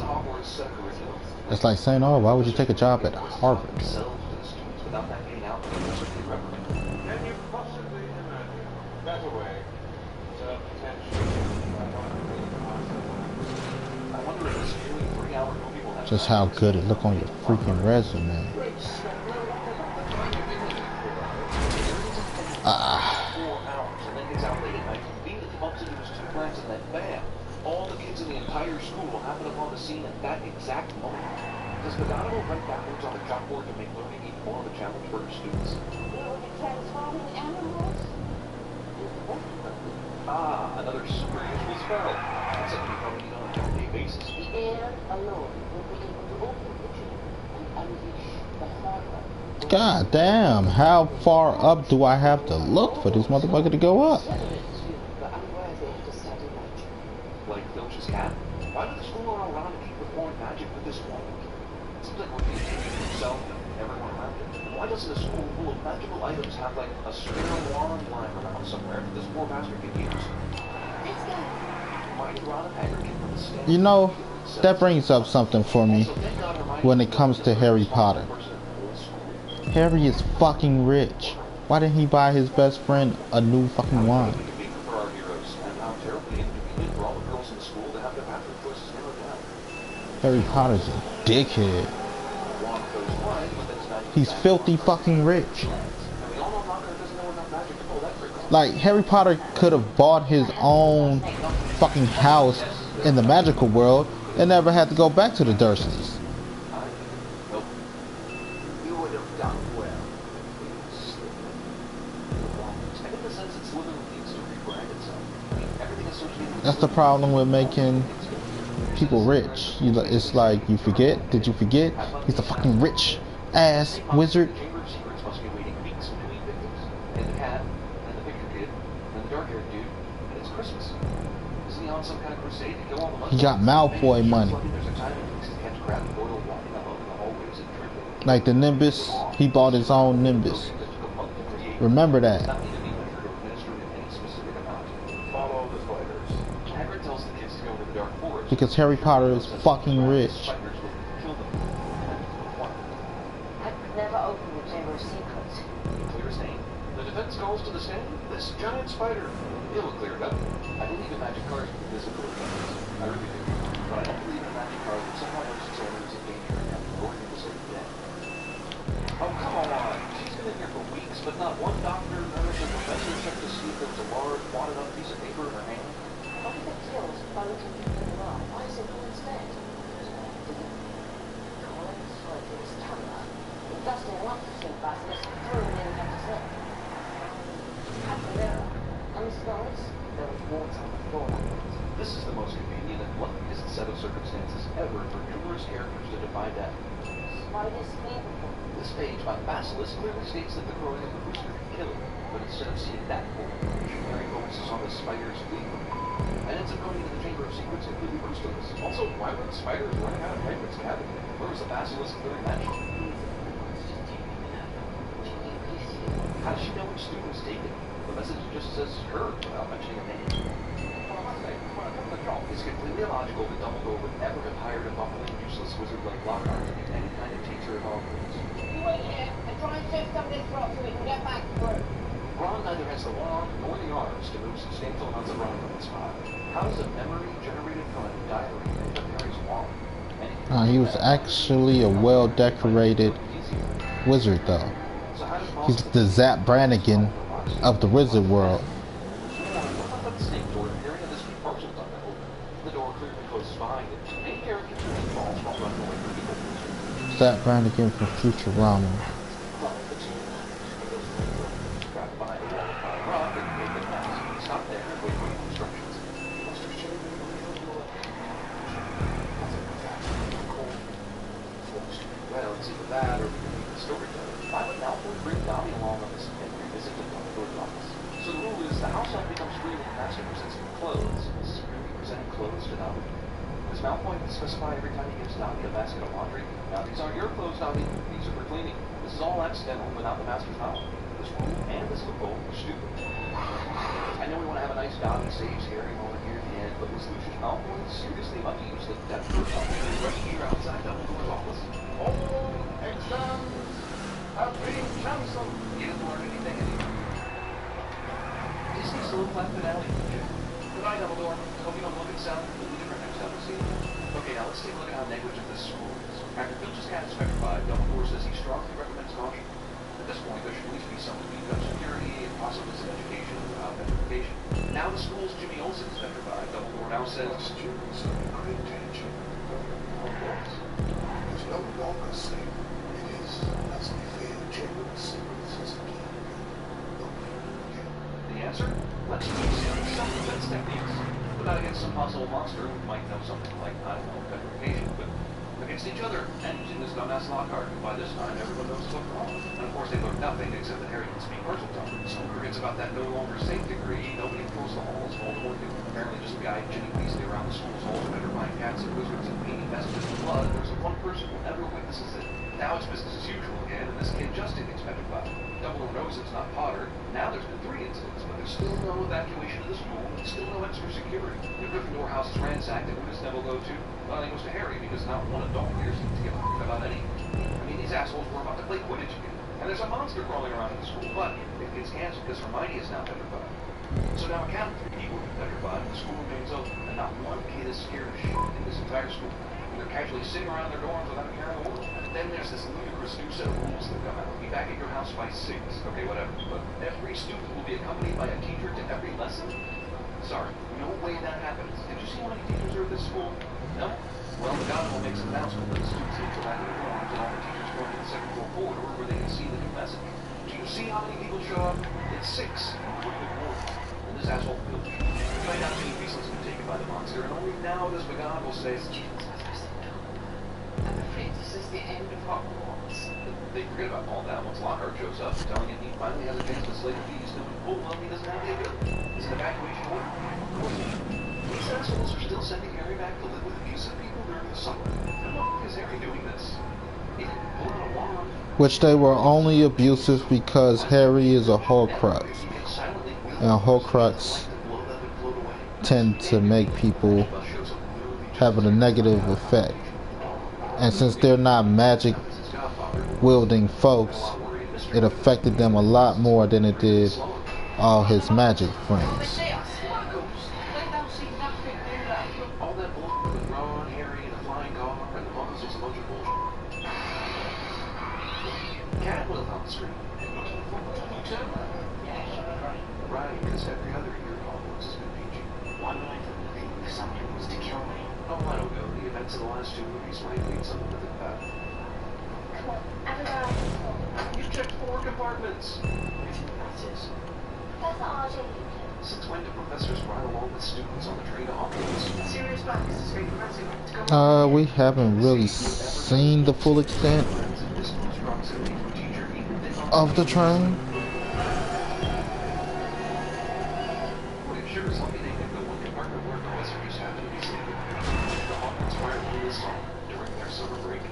It's like saying, oh, why would you take a job at Harvard? Can you possibly imagine a better way to potentially... Just how good it look on your freaking resume. And then bam, all the kids in the entire school will happen upon the scene at that exact moment. Does McGonagall write backwards on the chalkboard to make learning even more of a challenge for her students? Transforming animals? Ah, another super useful spell. That's something you probably need on a everyday basis. The air alone will be able to open the tomb and unleash the horror. God damn, how far up do I have to look for this motherfucker to go up? Like Filch's cat? Why did the school allow Ron to keep performing magic with this woman? It seems like we're being taken himself and everyone around him. Why doesn't a school full of magical items have like a spare wand lying around somewhere that this poor bastard can use? Why did Ron and Hagrid give him a stand? You know, that brings up something for me when it comes to Harry Potter. Harry is fucking rich. Why didn't he buy his best friend a new fucking wand? Harry Potter's a dickhead. He's filthy fucking rich. Like, Harry Potter could have bought his own fucking house in the magical world and never had to go back to the Dursleys. That's the problem with making people rich. It's like, you forget, did you forget? He's a fucking rich ass wizard. And the cat, and the picture kid, and the dark-haired dude, and it's Christmas. on some kind of crusade to kill all the He got Malfoy money. There's a time when to catch Crab and Doyle walking alone in the hallways and tripping. Like the Nimbus, he bought his own Nimbus. Remember that. Follow the spiders. Hagrid tells the kids to go to the Dark Forest. Because Harry Potter is fucking rich. Never opened the Chamber of Secrets. Clear as name. The defense calls to the stand. This giant spider. It will clear it up. I believe in magic cards with physical effects. I really do. But I don't believe in magic cards that somehow knows its owner is in danger and Gordon is dead. Oh, come on. She's been in here for weeks, but not one doctor, nurse, or professor checked to see if there was a large, wadded up piece of paper in her hand. How did they kill by looking people in the eye? Why is it blue instead? Dusting a lot of things by this through and then have to say. Capoeira. And Mrs. Knowles, there was water on the floor like that. This is the most convenient and luckiest set of circumstances ever for numerous characters to defy death. Spiders favorable. This page by Basilisk clearly states that the growing of the booster can kill it, but instead of seeing that form, Mary focuses on the spider's legal. And ends up going into the Chamber of Secrets completely boostless. Also, why were the spiders running out of Hagrid's cabin? Where was the Basilisk clearing that shit? How does she know which student was taken? The message just says her without mentioning a name. It's completely illogical that Dumbledore would ever have hired a bumbling, useless wizard like Lockhart to be any kind of teacher at Hogwarts. You wait here and try and shift some of this rock so we can get back through. Ron neither has the wand nor the arms to move substantial amounts of rock from its spot. How does a memory generated from a diary end up Harry's wand? He was actually a well-decorated wizard, though. He's the Zap Brannigan of the wizard world. Zap Brannigan from Futurama. Well, it's either that or the storyteller. Why would Malfoy bring Dobby along on this visit to Dumbledore's office? So the rule is the house elf becomes free when the master presents him clothes. Is he really presenting clothes to Dobby? Does Malfoy specify every time he gives Dobby a basket of laundry? Now, these aren't your clothes, Dobby. These are for cleaning. This is all accidental, but not the master's knowledge. This rule and this loophole are stupid. I know we want to have a nice Dobby saves Harry moment here at the end, but was Lucius Malfoy seriously about to use the death of Dumbledore right here outside Dumbledore's office? All exams have been cancelled. You didn't learn anything anymore. Disney's still a flat finale. Goodbye, Dumbledore. Hope you don't look and sound completely different next time we see you. Okay, now let's take a look at how negligent this school is. After Filch's cat is petrified, Dumbledore says he strongly recommends caution. At this point, there should at least be some degree of security and possibly some education without petrification. Now the school's Jimmy Olsen is petrified. Dumbledore now says students are in great danger. Hogwarts is no longer safe. It is, as we fear, the Chamber of Secrets is again. the answer? Let's use self-defense techniques. But not against some possible monster who might know something like, I don't know, petrification, but against each other, and using this dumbass Lockhart, who by this time everyone knows what's wrong. And of course they learn nothing except that Harry can speak Merchant tongue. So who forgets about that no longer safe degree? Nobody controls the halls. Voldemort knew. Apparently just guide Ginny Weasley around the school's halls, petrifying cats and wizards and painting messages in blood. There's one person who never witnesses it. Now it's business as usual again, and this kid Justin gets petrified. Dumbledore knows it's not Potter. Now there's been 3 incidents, but there's still no evacuation of the school, and still no extra security. The Gryffindor house is ransacked, and who does Neville go to? Well, he goes to Harry, because not one adult here seems to give a fuck about anything. I mean, these assholes were about to play Quidditch again, and there's a monster crawling around in the school, but it gets canceled because Hermione is now petrified. So now a count of 3 people have been petrified, and the school remains open, and not one kid is scared of shit in this entire school. And they're casually sitting around their dorms without a care in the world. And then there's this ludicrous new set of rules that come out. Be back at your house by 6. Okay, whatever. But every student will be accompanied by a teacher to every lesson. Sorry, no way that happens. Did you see how many teachers are at this school? No? Well, the Gabb will make an announcement that the students need to go back to their dorms, and all the teachers go into the second floor corridor where they can see the new message. Do you see how many people show up? It's 6, including the warden. And this asshole Filch. Right now, Ginny Weasley's been taken by the monster, and only now does McGonagall will say, I'm afraid this is the end of Hogwarts. They forget about all that once Lockhart shows up, telling him he finally has a chance to slay the beast, knowing full well he doesn't have the ability. It's an evacuation order. Of course, These assholes are still sending Harry back to live with abusive people during the summer. How the fuck is Harry doing this? He didn't pull out a wand. Which they were only abusive because Harry is a Horcrux. And Horcrux tend to make people have a negative effect. And since they're not magic wielding folks, it affected them a lot more than it did all his magic friends. All that bullshit with Ron, Harry, and the flying car, and the monsters was a bunch of bullshit. Gabb was on the screen. Right, because every other year Hogwarts has been PG. One night of the movie, something was to kill me. Oh, I don't know. The events of the last two movies might lead something to think about. Come on, everybody. You checked 4 compartments. That's not our job. Since when do professors ride along with students on the train to Hogwarts? Serious practice is very practical. We haven't really seen the full extent of the train. Well, it sure is lucky they picked the one compartment where professors happen to be sleeping. The Hogwarts choir played this song during their summer break.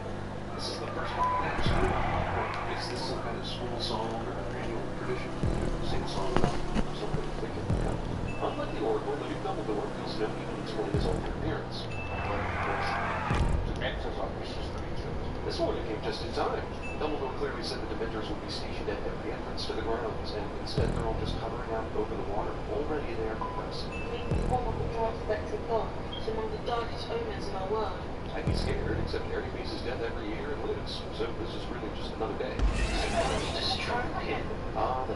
This is the first one they ever school. Or is this some kind of school song or annual tradition? Sing a song about something wicked. Unlike the Oracle, the new Dumbledore feels no need to explain his own appearance. This morning came just in time. Dumbledore clearly said the Dementors would be stationed at every entrance to the grounds, and instead they're all just hovering out over the water, already there for us. It's among the darkest omens in our world. I'd be scared, except Harry faces death every year and lives, so this is really just another day. The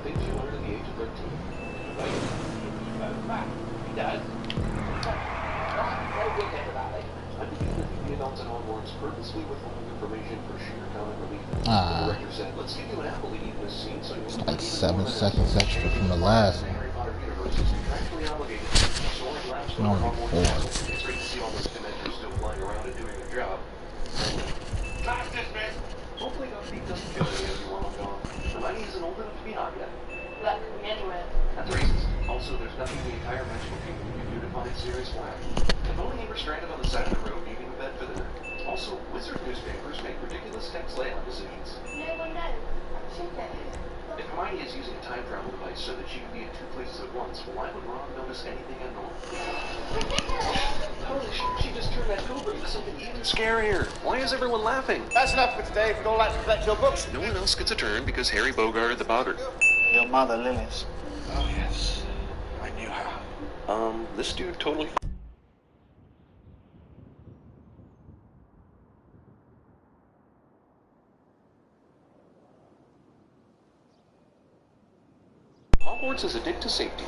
things you learn at the age of 13. Dad? I believe that the adults at Hogwarts purposely withholding information for sheer comic relief. The director said, let's give you an apple eating this scene so you It's like 7 seconds extra from the last one. Harry Potter universe is contractually obligated to soaring labs for Hogwarts. It's great to see all those Dementors still flying around and doing their job. Stop this, man. Hopefully Dumbledore doesn't kill any of you while I'm gone. Hermione isn't old enough to be hot yet. That could be anywhere. That's racist. Also, there's nothing the entire magical kingdom can do to find Sirius Black. If only he were stranded on the side of the road needing a bed for the night. Also, wizard newspapers make ridiculous text layout decisions. No one knows. Should they? If Hermione is using a time travel device so that she can be in 2 places at once, why would Ron notice anything abnormal? Holy shit, she just turned that cobra into something even scarier. Why is everyone laughing? That's enough for today. If you'd all like to collect your books. No one else gets a turn because Harry bogarted the boggart. Your mother, Lilith. Oh, yes. I knew her. This dude totally... Hogwarts is a dick to safety.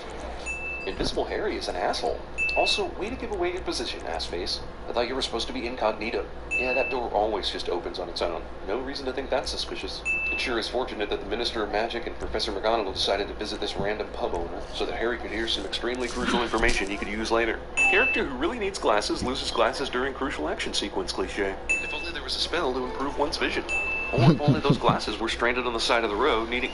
Invisible Harry is an asshole. Also, way to give away your position, assface. I thought you were supposed to be incognito. Yeah, that door always just opens on its own. No reason to think that's suspicious. It sure is fortunate that the Minister of Magic and Professor McGonagall decided to visit this random pub owner so that Harry could hear some extremely crucial information he could use later. Character who really needs glasses loses glasses during crucial action sequence cliché. If only there was a spell to improve one's vision. Or if only those glasses were stranded on the side of the road needing...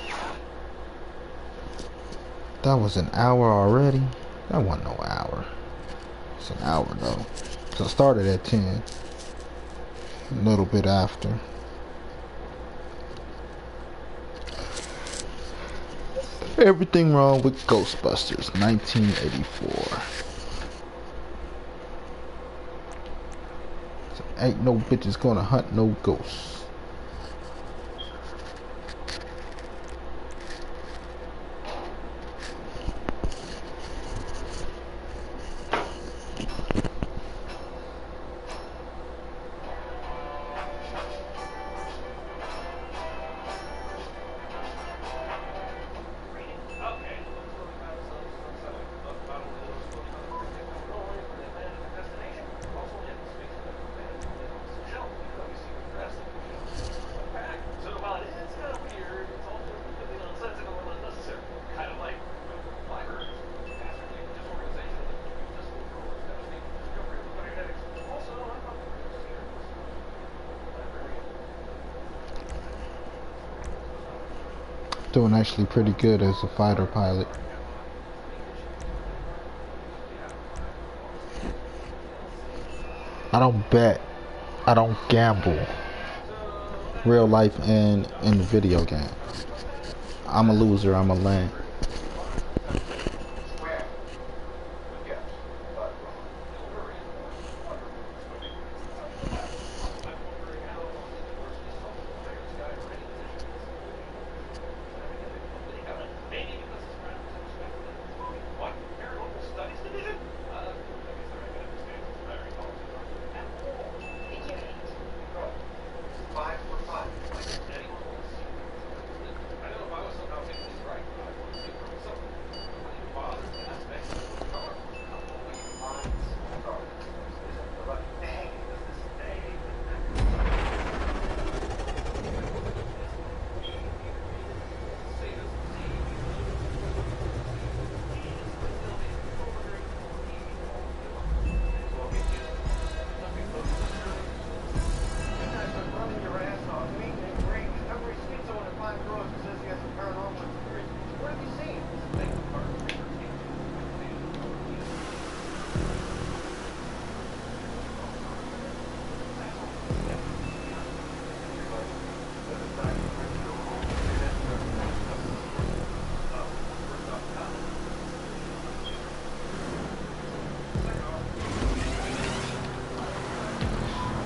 That was an hour already? That wasn't no hour. It's an hour though. So I started at 10. A little bit after. Everything wrong with Ghostbusters 1984. So ain't no bitches gonna hunt no ghosts. Doing actually pretty good as a fighter pilot. I don't bet. I don't gamble. Real life and in the video game. I'm a loser. I'm a lame.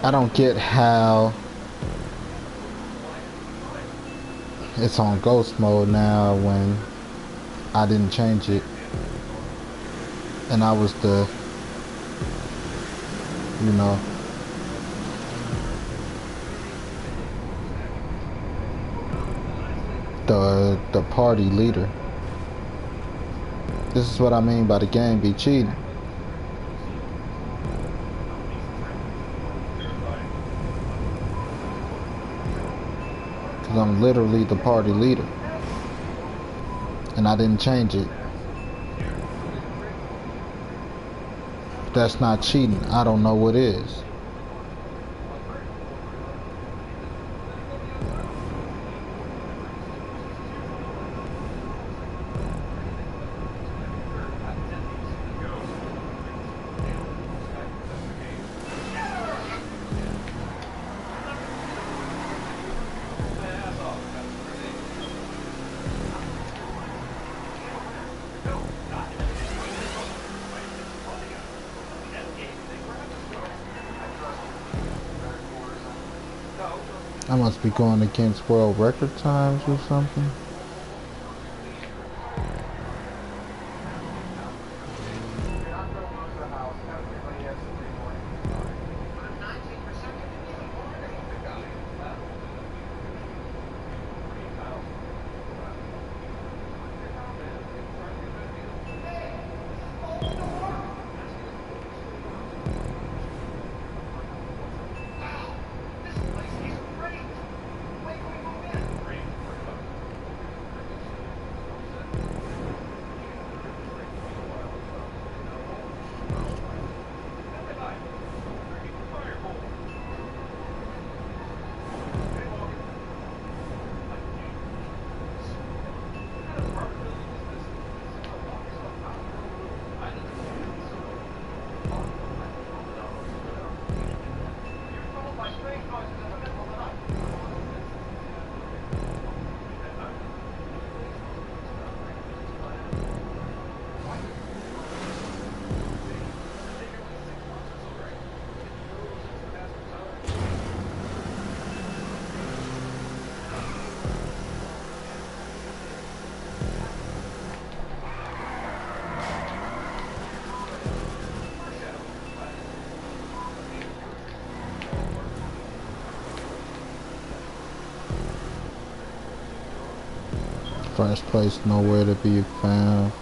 I don't get how it's on ghost mode now when I didn't change it and I was the, you know, the party leader. This is what I mean by the game be cheating. Cause I'm literally the party leader. And I didn't change it. If that's not cheating, I don't know what is. I must be going against world record times or something. First place nowhere to be found.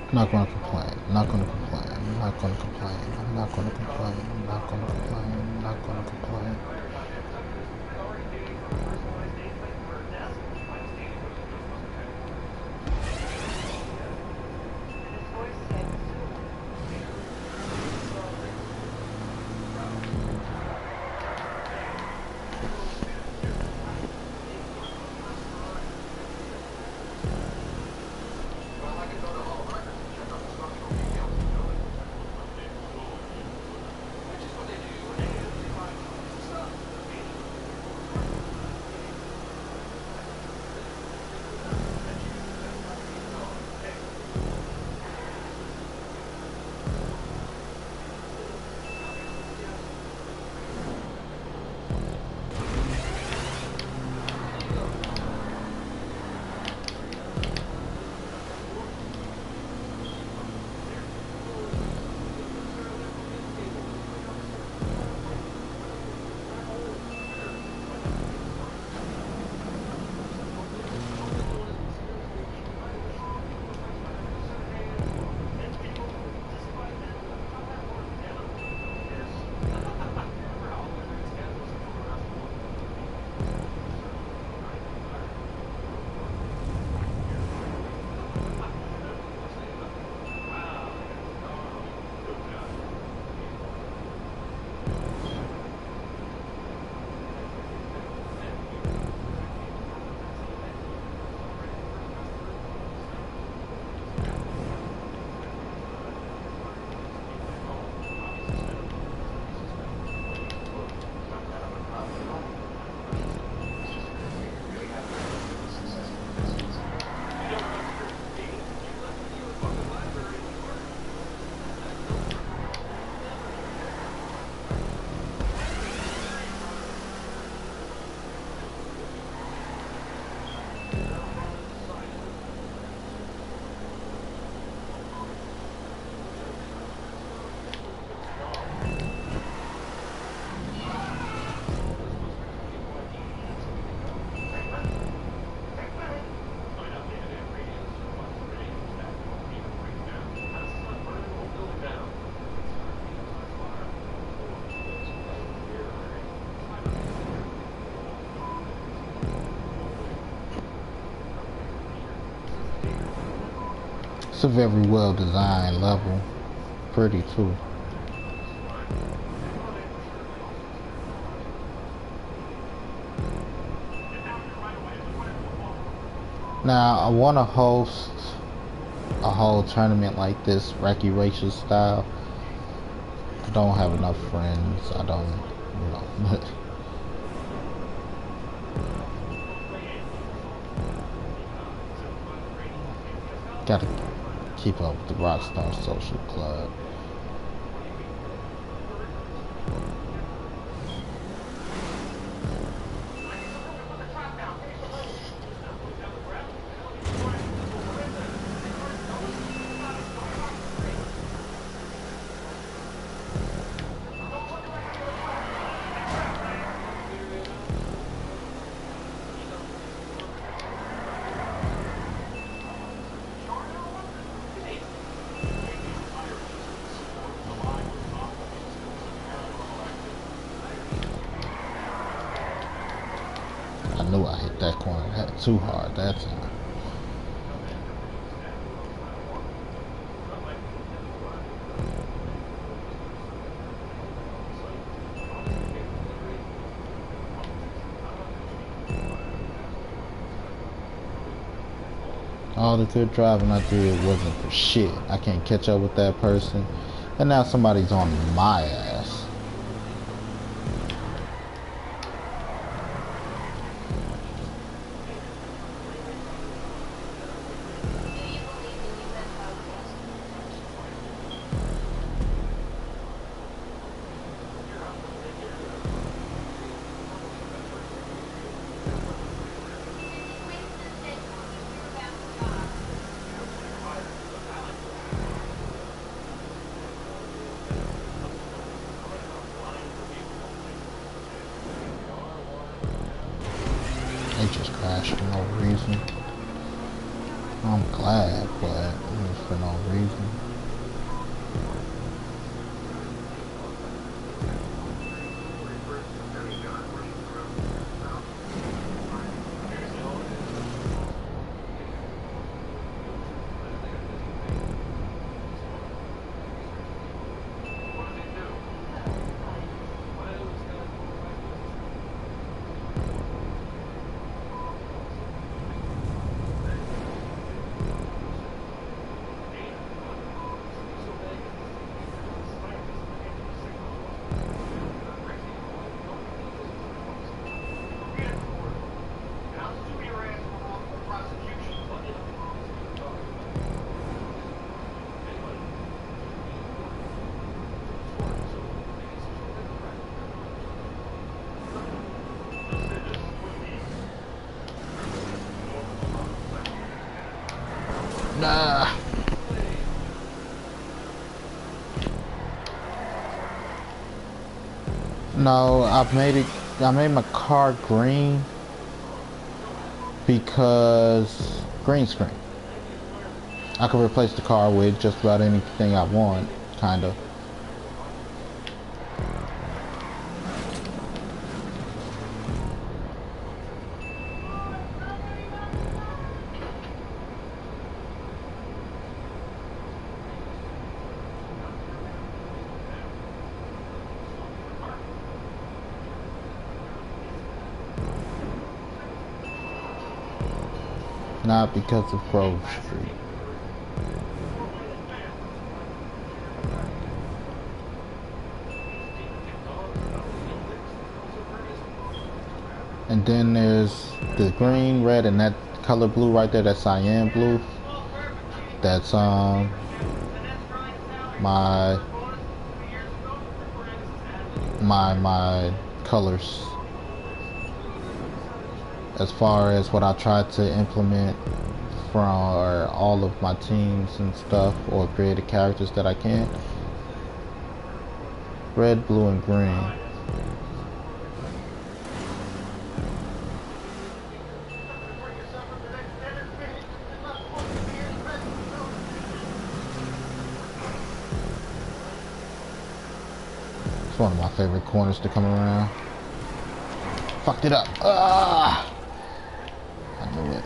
I'm not gonna complain. I'm not gonna complain. I'm not gonna complain. I'm not gonna complain. I'm not gonna complain. I'm not gonna complain. It's a very well designed level. Pretty too. Now I want to host a whole tournament like this, Wacky Racial style. I don't have enough friends. I don't, you know. Gotta keep up with the Rockstar Social Club. I knew I hit that corner too hard that time. All the good driving I did wasn't for shit. I can't catch up with that person. And now somebody's on my ass. They just crashed for no reason. I'm glad, but it was for no reason. Nah. No, I made my car green because green screen. I can replace the car with just about anything I want, kinda. not because of Grove Street. And then there's the green, red, and that color blue right there, that cyan blue. That's my colors as far as what I try to implement for all of my teams and stuff, or creative characters that I can. Red, blue, and green. It's one of my favorite corners to come around. Fucked it up. Ah! I knew it.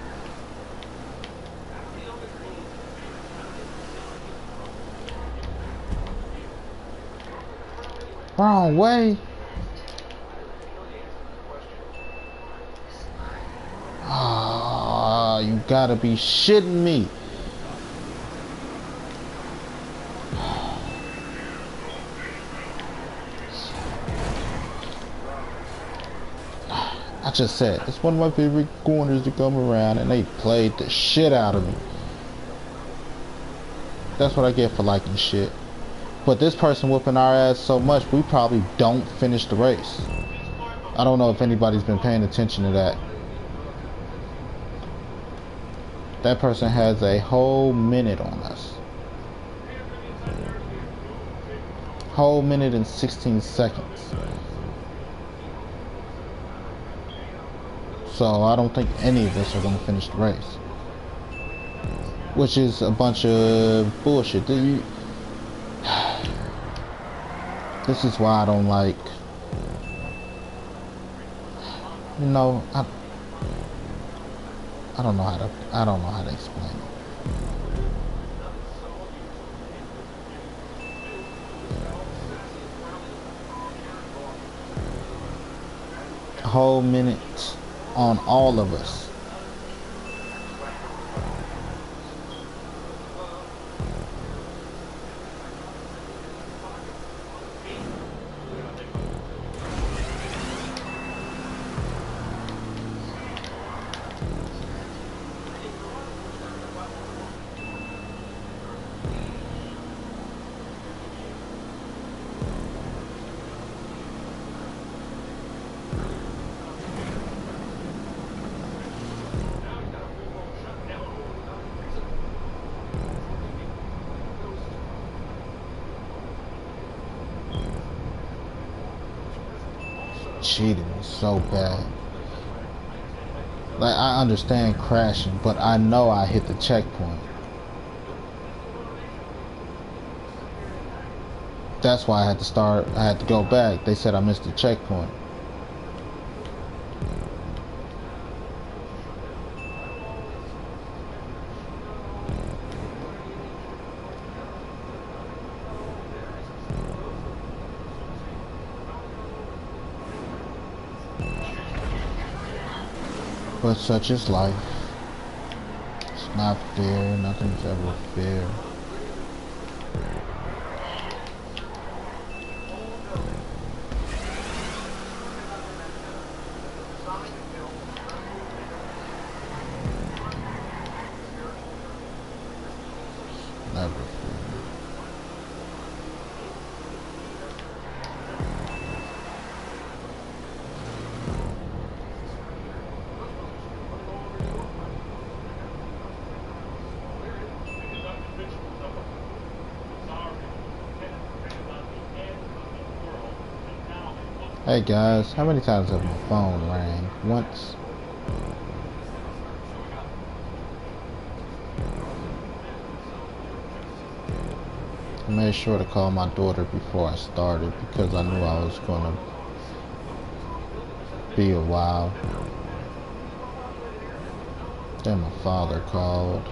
Wrong way. Ah, you gotta be shitting me. I just said, it's one of my favorite corners to come around, and they played the shit out of me. That's what I get for liking shit. But this person whooping our ass so much, we probably don't finish the race. I don't know if anybody's been paying attention to that. That person has a whole minute on us. Whole minute and 16 seconds. So I don't think any of us are going to finish the race. Which is a bunch of bullshit. This is why I don't like, you know, I don't know how to explain it. A whole minute on all of us. Cheating is so bad. Like, I understand crashing, but I know I hit the checkpoint. That's why I had to go back. They said I missed the checkpoint. But such is life. It's not fair. Nothing's ever fair. Never fair. Hey guys, how many times have my phone rang? Once? I made sure to call my daughter before I started because I knew I was gonna be a while. Then my father called.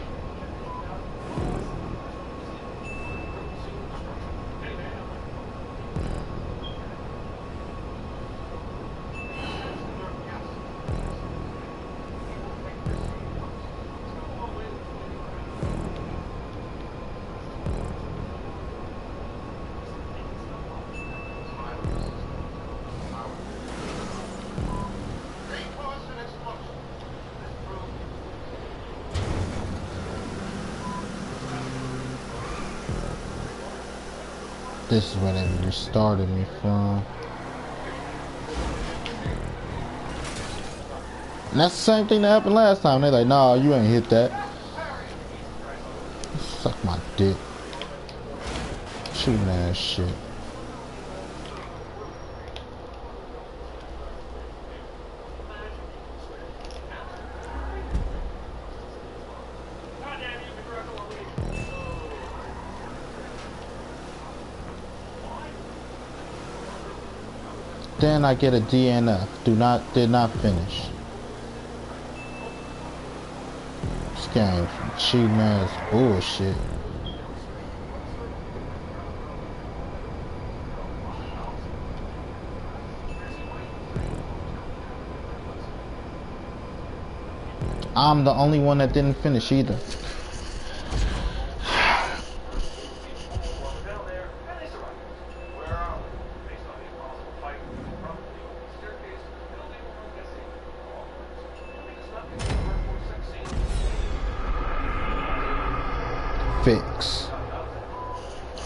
This is where they restarted me from. And that's the same thing that happened last time. They're like, nah, you ain't hit that. Suck my dick. Shooting ass shit. Then I get a DNF. Did not finish. This game cheating ass bullshit. I'm the only one that didn't finish either. Fix.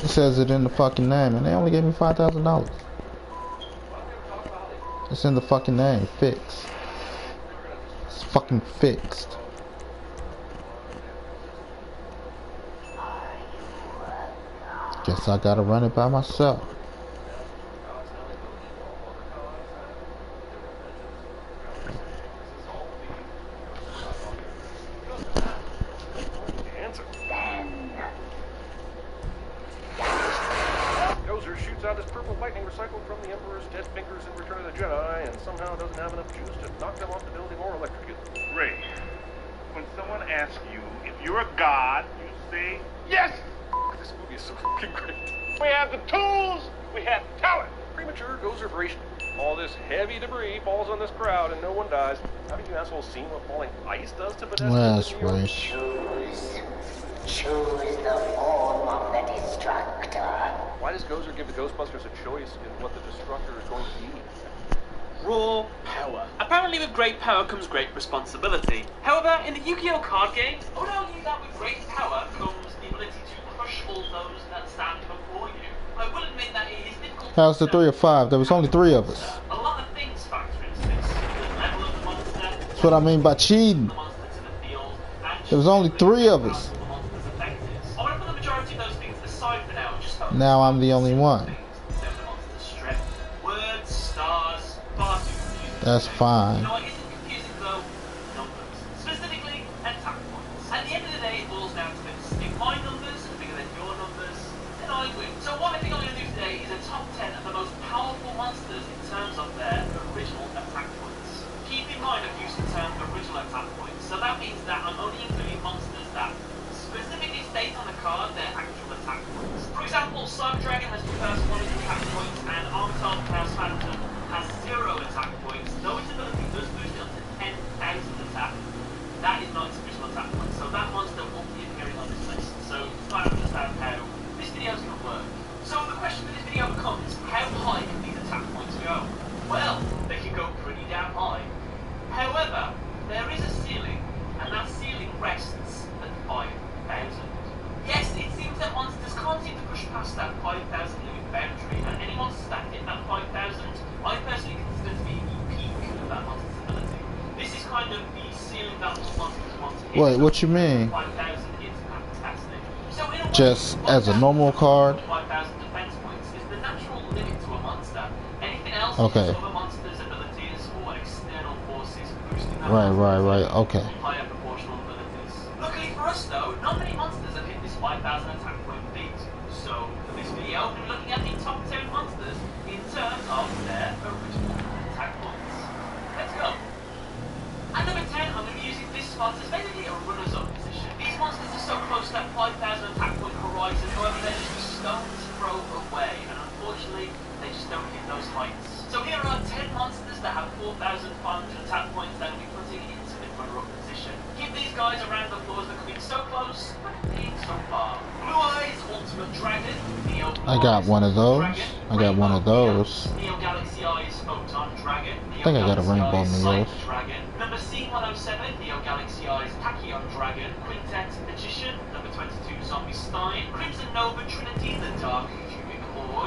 It says it in the fucking name, and they only gave me $5,000. It's in the fucking name. Fix. It's fucking fixed. Guess I gotta run it by myself. Gozer shoots out his purple lightning recycled from the Emperor's dead fingers in Return of the Jedi and somehow doesn't have enough juice to knock them off the building or electrocute them. Ray, when someone asks you if you're a god, you say, yes! This movie is so fucking great. We have the tools, we have talent. Premature Gozerveration. All this heavy debris falls on this crowd and no one dies. Haven't you assholes seen what falling ice does to pedestrians? That's right. Choose the form of the Destructor. Why does Gozer give the Ghostbusters a choice in what the Destructor is going to be? Raw power. Apparently with great power comes great responsibility. However, in the Yu-Gi-Oh card games, not only that with great power comes the ability to crush all those that stand before you. I will admit that it is difficult. How's the 3 or 5? There was only 3 of us. A lot of things factor into this. The level of the monster. That's what I mean by cheating. There was only 3 of us. I want to put the majority of those things aside for now and just focus. Now I'm the only one. Words, stars, far too confusing. That's fine. You know what isn't confusing though? Numbers. Specifically, attack points. At the end of the day, it boils down to this. If my numbers are bigger than your numbers, then I win. So what I think I'm going to do today is a top 10 of the most powerful monsters in terms of their original attack points. Keep in mind I've used the term original attack points. So that means that I'm only including monsters that specifically state on the card their actual attack points. For example, Cyber Dragon has the first 1 attack points, and Armitage Chaos Phantom has 0 attack points, though its ability does boost it up to 10,000 attack. That is not its original attack point, so that monster won't be appearing on this list. So try to understand how this video is going to work. So the question for this video becomes, how high can these attack points go? Well, they can go pretty damn high. However, there is a ceiling, and that ceiling rests at 5,000. Yes, it seems that monsters can't seem to push past that 5,000 limit boundary, and any monsters that hit that 5,000, I personally consider to be the peak of that monster's ability. This is kind of the ceiling that monsters want to hit. Wait, what you mean? 5,000 is fantastic. So in a way, Just as a normal card? 5,000 defense points is the natural limit to a monster. Anything else Okay. is other monsters' abilities or external forces boosting that Right. Okay. higher proportional abilities. Luckily for us though, not many monsters have hit this 5,000 attack point beat. So for this video, we're looking at the top 10 monsters in terms of their original attack points. Let's go. At number 10, I'm going to be using this spot as basically a runner's-up position. These monsters are so close to that 5,000 attack point horizon, however they're just a stone's throw away, and unfortunately, they just don't hit those heights. So here are 10 monsters that have 4,500 attack points that will be putting into the runner-up position. Give these guys a round of applause for coming so close, but being so far. Blue Eyes Ultimate Dragon, Neo Blue I got one of those. Dragon, I got one of those. Neo Galaxy Eyes Photon Dragon, I think I got a rainbow Neos. Dragon, number C107, Neo Galaxy Eyes Tachyon Dragon, Quintet Magician, number 22 Zombie Stein, Crimson Nova Trinity, the Dark Cubic Lord,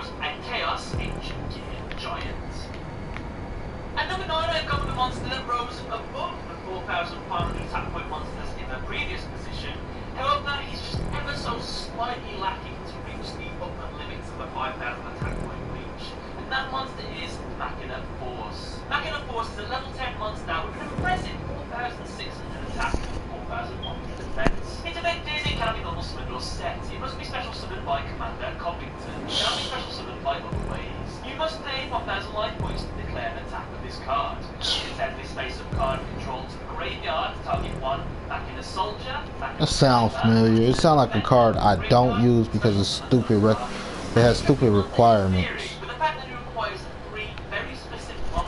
slightly lacking to reach the upper limits of the 5,000 attack point reach. And that monster is Machina Force. Machina Force is a level 10 monster with an impressive 4,600 attack and 4,100 defense. Its effect is it cannot be normal summoned or set. It must be special summoned by Commander Covington. It cannot be special summoned by other ways. You must pay 1,000 life points to declare an attack with this card. Send this face-up card control to the graveyard, target one, back in a soldier, back in It sounds familiar. It sounds like a card I don't use because it's stupid. It has stupid requirements.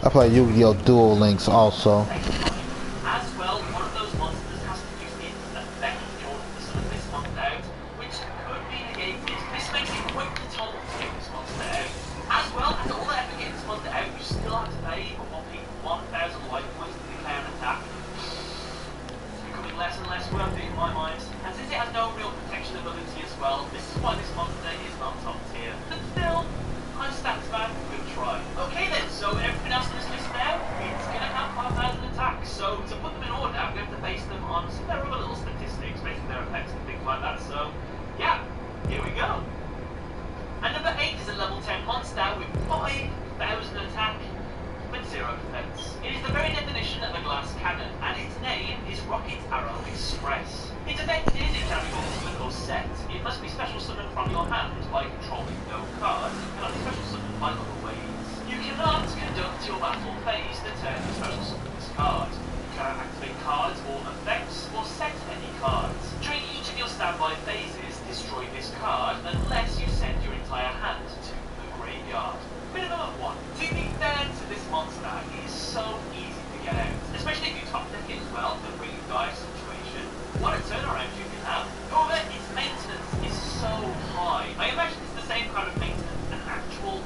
I play Yu-Gi-Oh! Duel Links also. As well, one of those monsters has to use its effect in order to summon this monster out, which could be negated. This makes it quite total to get this monster out. As well, after all that effort getting this monster out, you still have to pay a whopping 1,000 life points to declare an attack. It's becoming less and less worth it in my mind. And since it has no real protection ability as well, this is why this monster is not top tier. But still, high stats man, good try. Okay then, so everything else in this list now, it's gonna have 5,000 attacks. So to put them in order, I'm going to base them on some of their other little statistics, basing their effects and things like that. So, yeah, here we go. And number 8 is a level 10 monster with 5,000 attack, but 0 defense. It is the very definition of a glass cannon, and its name is Rocket Arrow Express. Its effect is it can be summoned or set. It must be special summoned from your hand by controlling no cards. It cannot be special summoned by other ways. You cannot conduct your battle phase the turn you special summon this card. You cannot activate cards or effects or set any cards. During each of your standby phases, destroy this card unless you send your entire hand to the graveyard. Minimum of 1. To be fair to this monster, it is so easy to get out, especially if you top deck it as well to bring you guys situation. What a turnaround you can have. However, its maintenance is so high. I imagine it's the same kind of maintenance an actual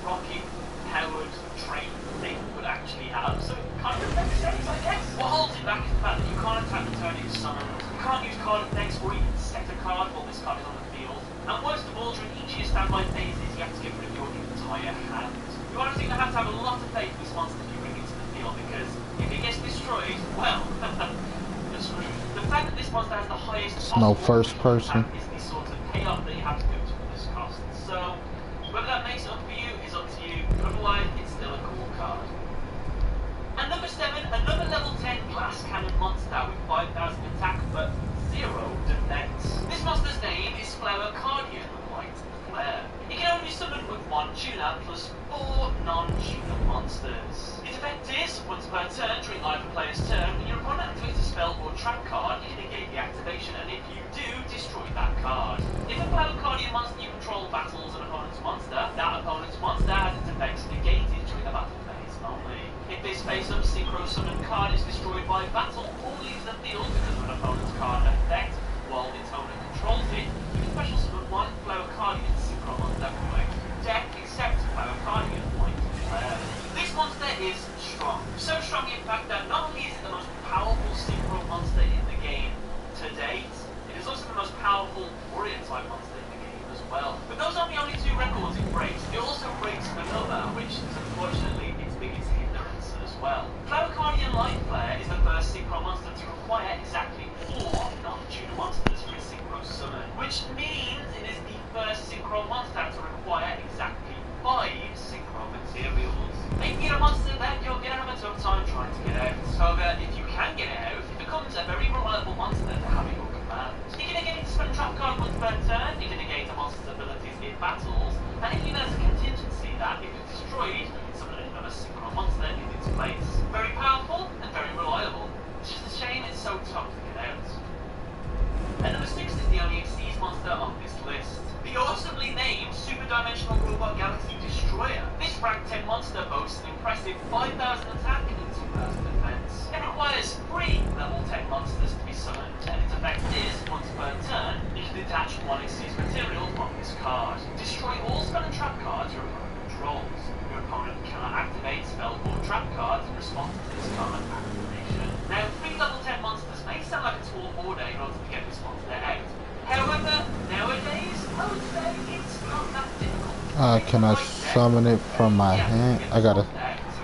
rocket-powered train thing would actually have, so it kind of makes sense, I guess. What holds it back is the fact that you can't attack the turn it's summoned, you can't use card effects or even set a card while this card is on the field, and worst of all, during each of your standby phases, you have to get rid of your entire hand. You honestly have to have a lot of faith in this monster if you bring it to the field, because if it gets destroyed, well, you're screwed. The fact that this monster has the highest No first person. is the sort of payoff that you have to do to this cost. So, whether that makes it up for you is up to you, but otherwise, it's still a cool card. And number 7, another level 10 glass cannon monster with 5,000 attack but 0 defense. This monster's name is Flower Cardian Light Flare. It can only summon with 1 tuner plus 4 non-tuner monsters. Its effect is, once per turn during either player's turn, when your opponent activates a spell or trap card, you can negate the activation, and if you do, destroy that card. If a Flower Cardian monster you control battles an opponent's monster, that opponent's monster has its effects negated during the battle phase only. If this face-up synchro summon card is destroyed by battle or leaves the field because of an opponent's card effect, while its owner controls it, you can special summon 1 Flower Cardian synchro monster from a deck except Flower Cardian Point Flare. This monster is strong. So strong in fact that not only is it the most powerful synchro monster in the game to date, it is also the most powerful warrior type monster in the game as well. But those aren't the only 2 records it breaks. It also breaks another, which is unfortunately its biggest hindrance as well. Flower Cardian Light Flare is the first synchro monster to require exactly 4 non-tuner monsters for its synchro summon, which means it is the first synchro monster to require exactly 5 synchro materials. Making it a monster that you're gonna have a tough time trying to get out. However, if you can get it out, it becomes a very reliable monster to have in your command. You can negate a spell trap card once per turn, you can negate a monster's abilities in battles, and if you know there's a contingency that if it's destroyed, you can summon another synchro monster in its place. Very powerful and very reliable. It's just a shame it's so tough to get out. And number 6 is the only Xyz monster on this list. The awesomely named Super Dimensional Robot Galaxy Destroyer. This rank 10 monster boasts an impressive 5,000 attack and 2,000 defense. It requires 3 level 10 monsters to be summoned, and its effect is, once per turn, you can detach 1 Xyz material from this card. Destroy all spell and trap cards your opponent controls. Your opponent cannot activate spell or trap cards in response to this card activation. Now, 3 level 10 monsters may sound like a tall order in order to get this monster out. However, nowadays, I would say it's not that difficult. Can I summon it from my hand? I gotta.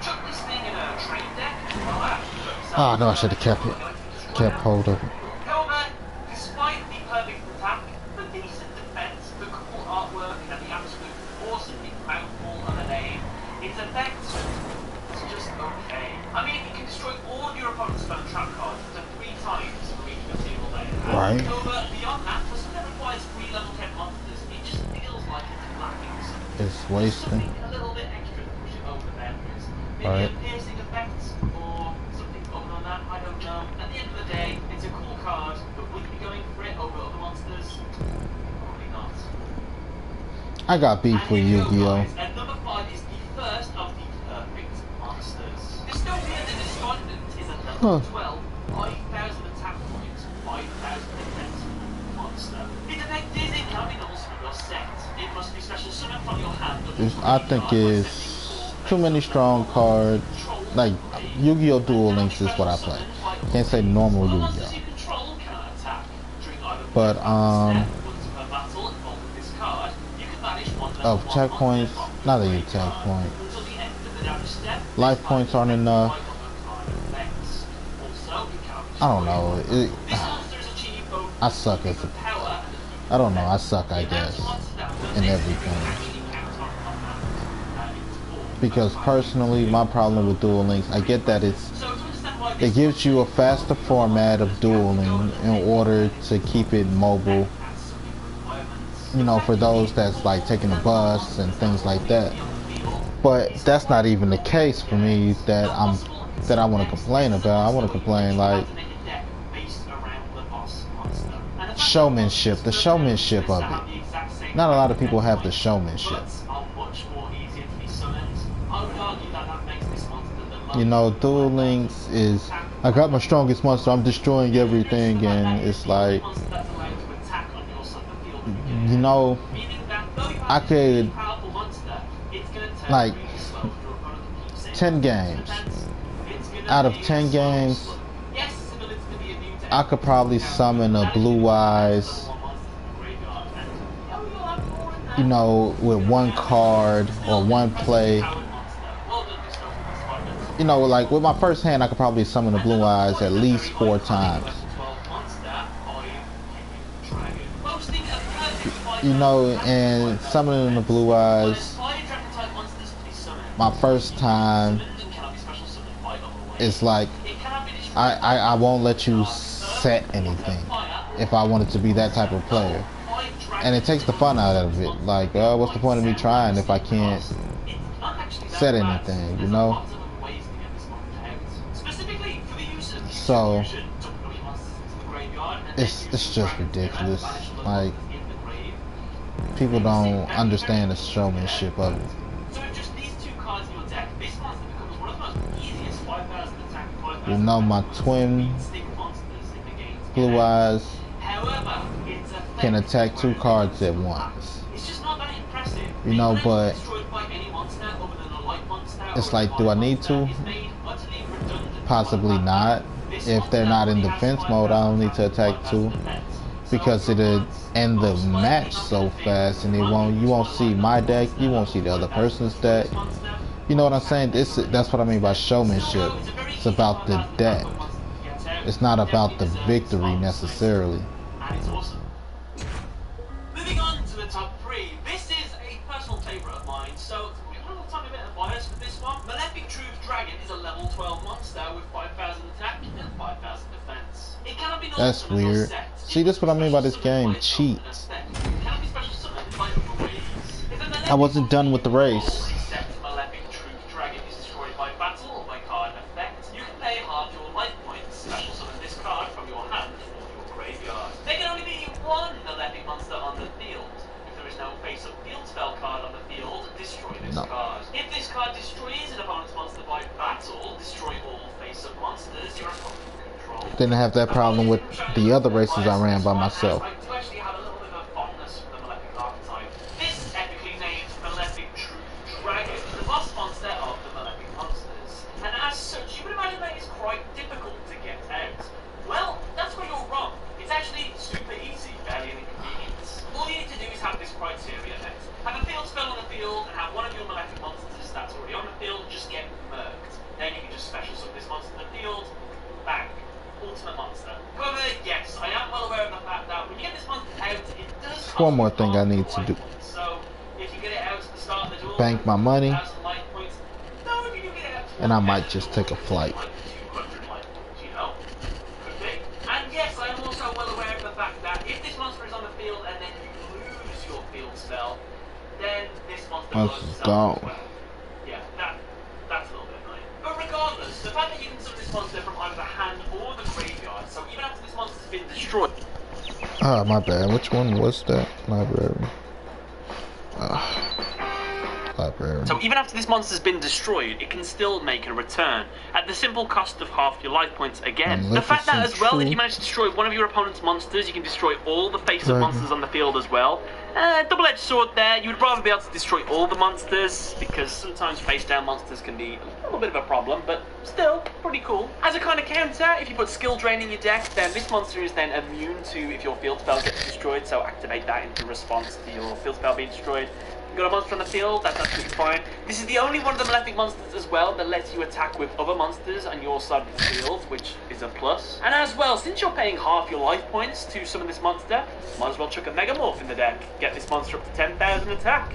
Chuck this thing in a train deck, voila. Oh no, I should have kept it. Kept hold of it. However, despite the perfect attack, the decent just wasting. A little bit extra to push it over the boundaries. Maybe Right. a piercing effect or something other than that. I don't know. At the end of the day, it's a cool card, but would you be going for it over other monsters? Probably not. I got beef with Yu-Gi-Oh. And number 5 is the first of the perfect monsters. Dystopian the Despondent is a level 12, 5,000 attack points, 5,000 defense monster. Its effect is it can be null from your set. It must be special summoned from your hand. I think it's too many strong cards. Like Yu-Gi-Oh! Duel Links is what I play. Can't say normal Yu-Gi-Oh. But of attack points, not the attack point. Life points aren't enough. I don't know. I suck as a. I don't know. I suck, I guess, in everything. Because personally, my problem with Duel Links, I get that it gives you a faster format of dueling in order to keep it mobile. You know, for those that's like taking a bus and things like that. But that's not even the case for me that I want to complain about. I want to complain like showmanship, the showmanship of it. Not a lot of people have the showmanship. You know, Duel Links is, I got my strongest monster, I'm destroying everything, and it's like, you know, I could, like, 10 games. Out of 10 games, I could probably summon a Blue Eyes, you know, with one card or one play. You know, like with my first hand, I could probably summon the Blue Eyes at least 4 times. You know, and summoning the Blue Eyes, my first time, it's like, I won't let you set anything if I wanted to be that type of player. And it takes the fun out of it. Like, what's the point of me trying if I can't set anything, you know? So it's just ridiculous. Like, people don't understand the showmanship of it. You know, my twin Blue Eyes can attack 2 cards at once. You know, but it's like, do I need to? Possibly not. If they're not in defense mode, I don't need to attack 2, because it'll end the match so fast, and you won't see my deck, you won't see the other person's deck. You know what I'm saying? That's what I mean by showmanship. It's about the deck. It's not about the victory necessarily. Moving on to the top 3. This is a personal favourite of mine, so we have a tiny bit of bias for this one. Malefic Truth Dragon is a level 12 monster with 5,000 attack and 5,000 defense. It cannot be That's weird. See, this is what I mean by this game. Cheat. I wasn't done with the race. Malefic Truth Dragon is destroyed by battle or by card effect. You can pay half your life points, special summon this card from your hand or your graveyard. There can only be one Malefic monster on the field. If there is no face-up field spell card on the field, destroy this card. If this card destroys an opponent's monster by battle, destroy all face-up monsters your opponent controls. Didn't have that problem with the other races I ran by myself. I do actually have a little bit of a fondness for the Malefic archetype. This epically named Malefic Truth Dragon is the boss monster of the Malefic monsters. And as such, you would imagine that it's quite difficult to get out. Well, that's where you're wrong. It's actually super easy, barely an inconvenience. All you need to do is have this criteria met. Have a field spell on the field and have one of your Malefic monsters that's already on the field just get murked. Then you can just special summon this monster in the field. Bang. Ultimate monster. However, yes, I am well aware of the fact that when you get this monster out, it does cost One more thing I need to do. So, if you get it out at the start of the duel, Bank my money, 1,000 life points. No, if you do get it out, and I might just take a flight. 200 life points, you know. Could be. And yes, I am also well aware of the fact that if this monster is on the field and then you lose your field spell, then this monster Monster's gone. Yeah, that's a little bit annoying. But regardless, the fact that you can summon this monster from either the hand or the graveyard, so even after this monster's been destroyed. Ah, my bad. Which one was that? Library. Library. So even after this monster's been destroyed, it can still make a return at the simple cost of half your life points again. Unless The fact that it's as well, if true. you manage to destroy one of your opponent's monsters, you can destroy all the face-up monsters on the field as well. Double-edged sword there. You would rather be able to destroy all the monsters, because sometimes face-down monsters can be a little bit of a problem, but still, pretty cool. As a kind of counter, if you put skill drain in your deck, then this monster is then immune to if your field spell gets destroyed, so activate that into response to your field spell being destroyed. You've got a monster on the field, that's absolutely fine. This is the only one of the Malefic monsters as well that lets you attack with other monsters on your side of the field, which is a plus. And as well, since you're paying half your life points to summon this monster, might as well chuck a Megamorph in the deck. Get this monster up to 10,000 attack.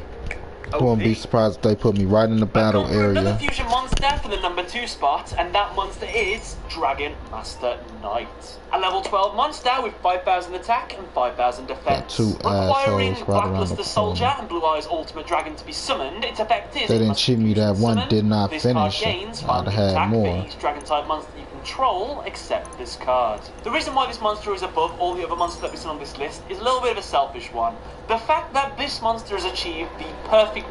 I won't be surprised if they put me right in the battle Another area. fusion monster for the number 2 spot, and that monster is Dragon Master Knight. A level 12 monster with 5,000 attack and 5,000 defense. Two Requiring assholes right around Blackluster the Soldier corner. and Blue Eyes Ultimate Dragon to be summoned, its effect is They didn't cheat me that one summoned. did not This card finish. gains I'd 500 have had attack more. for each Dragon type monster you control, except this card. The reason why this monster is above all the other monsters that we see on this list is a little bit of a selfish one. The fact that this monster has achieved the perfect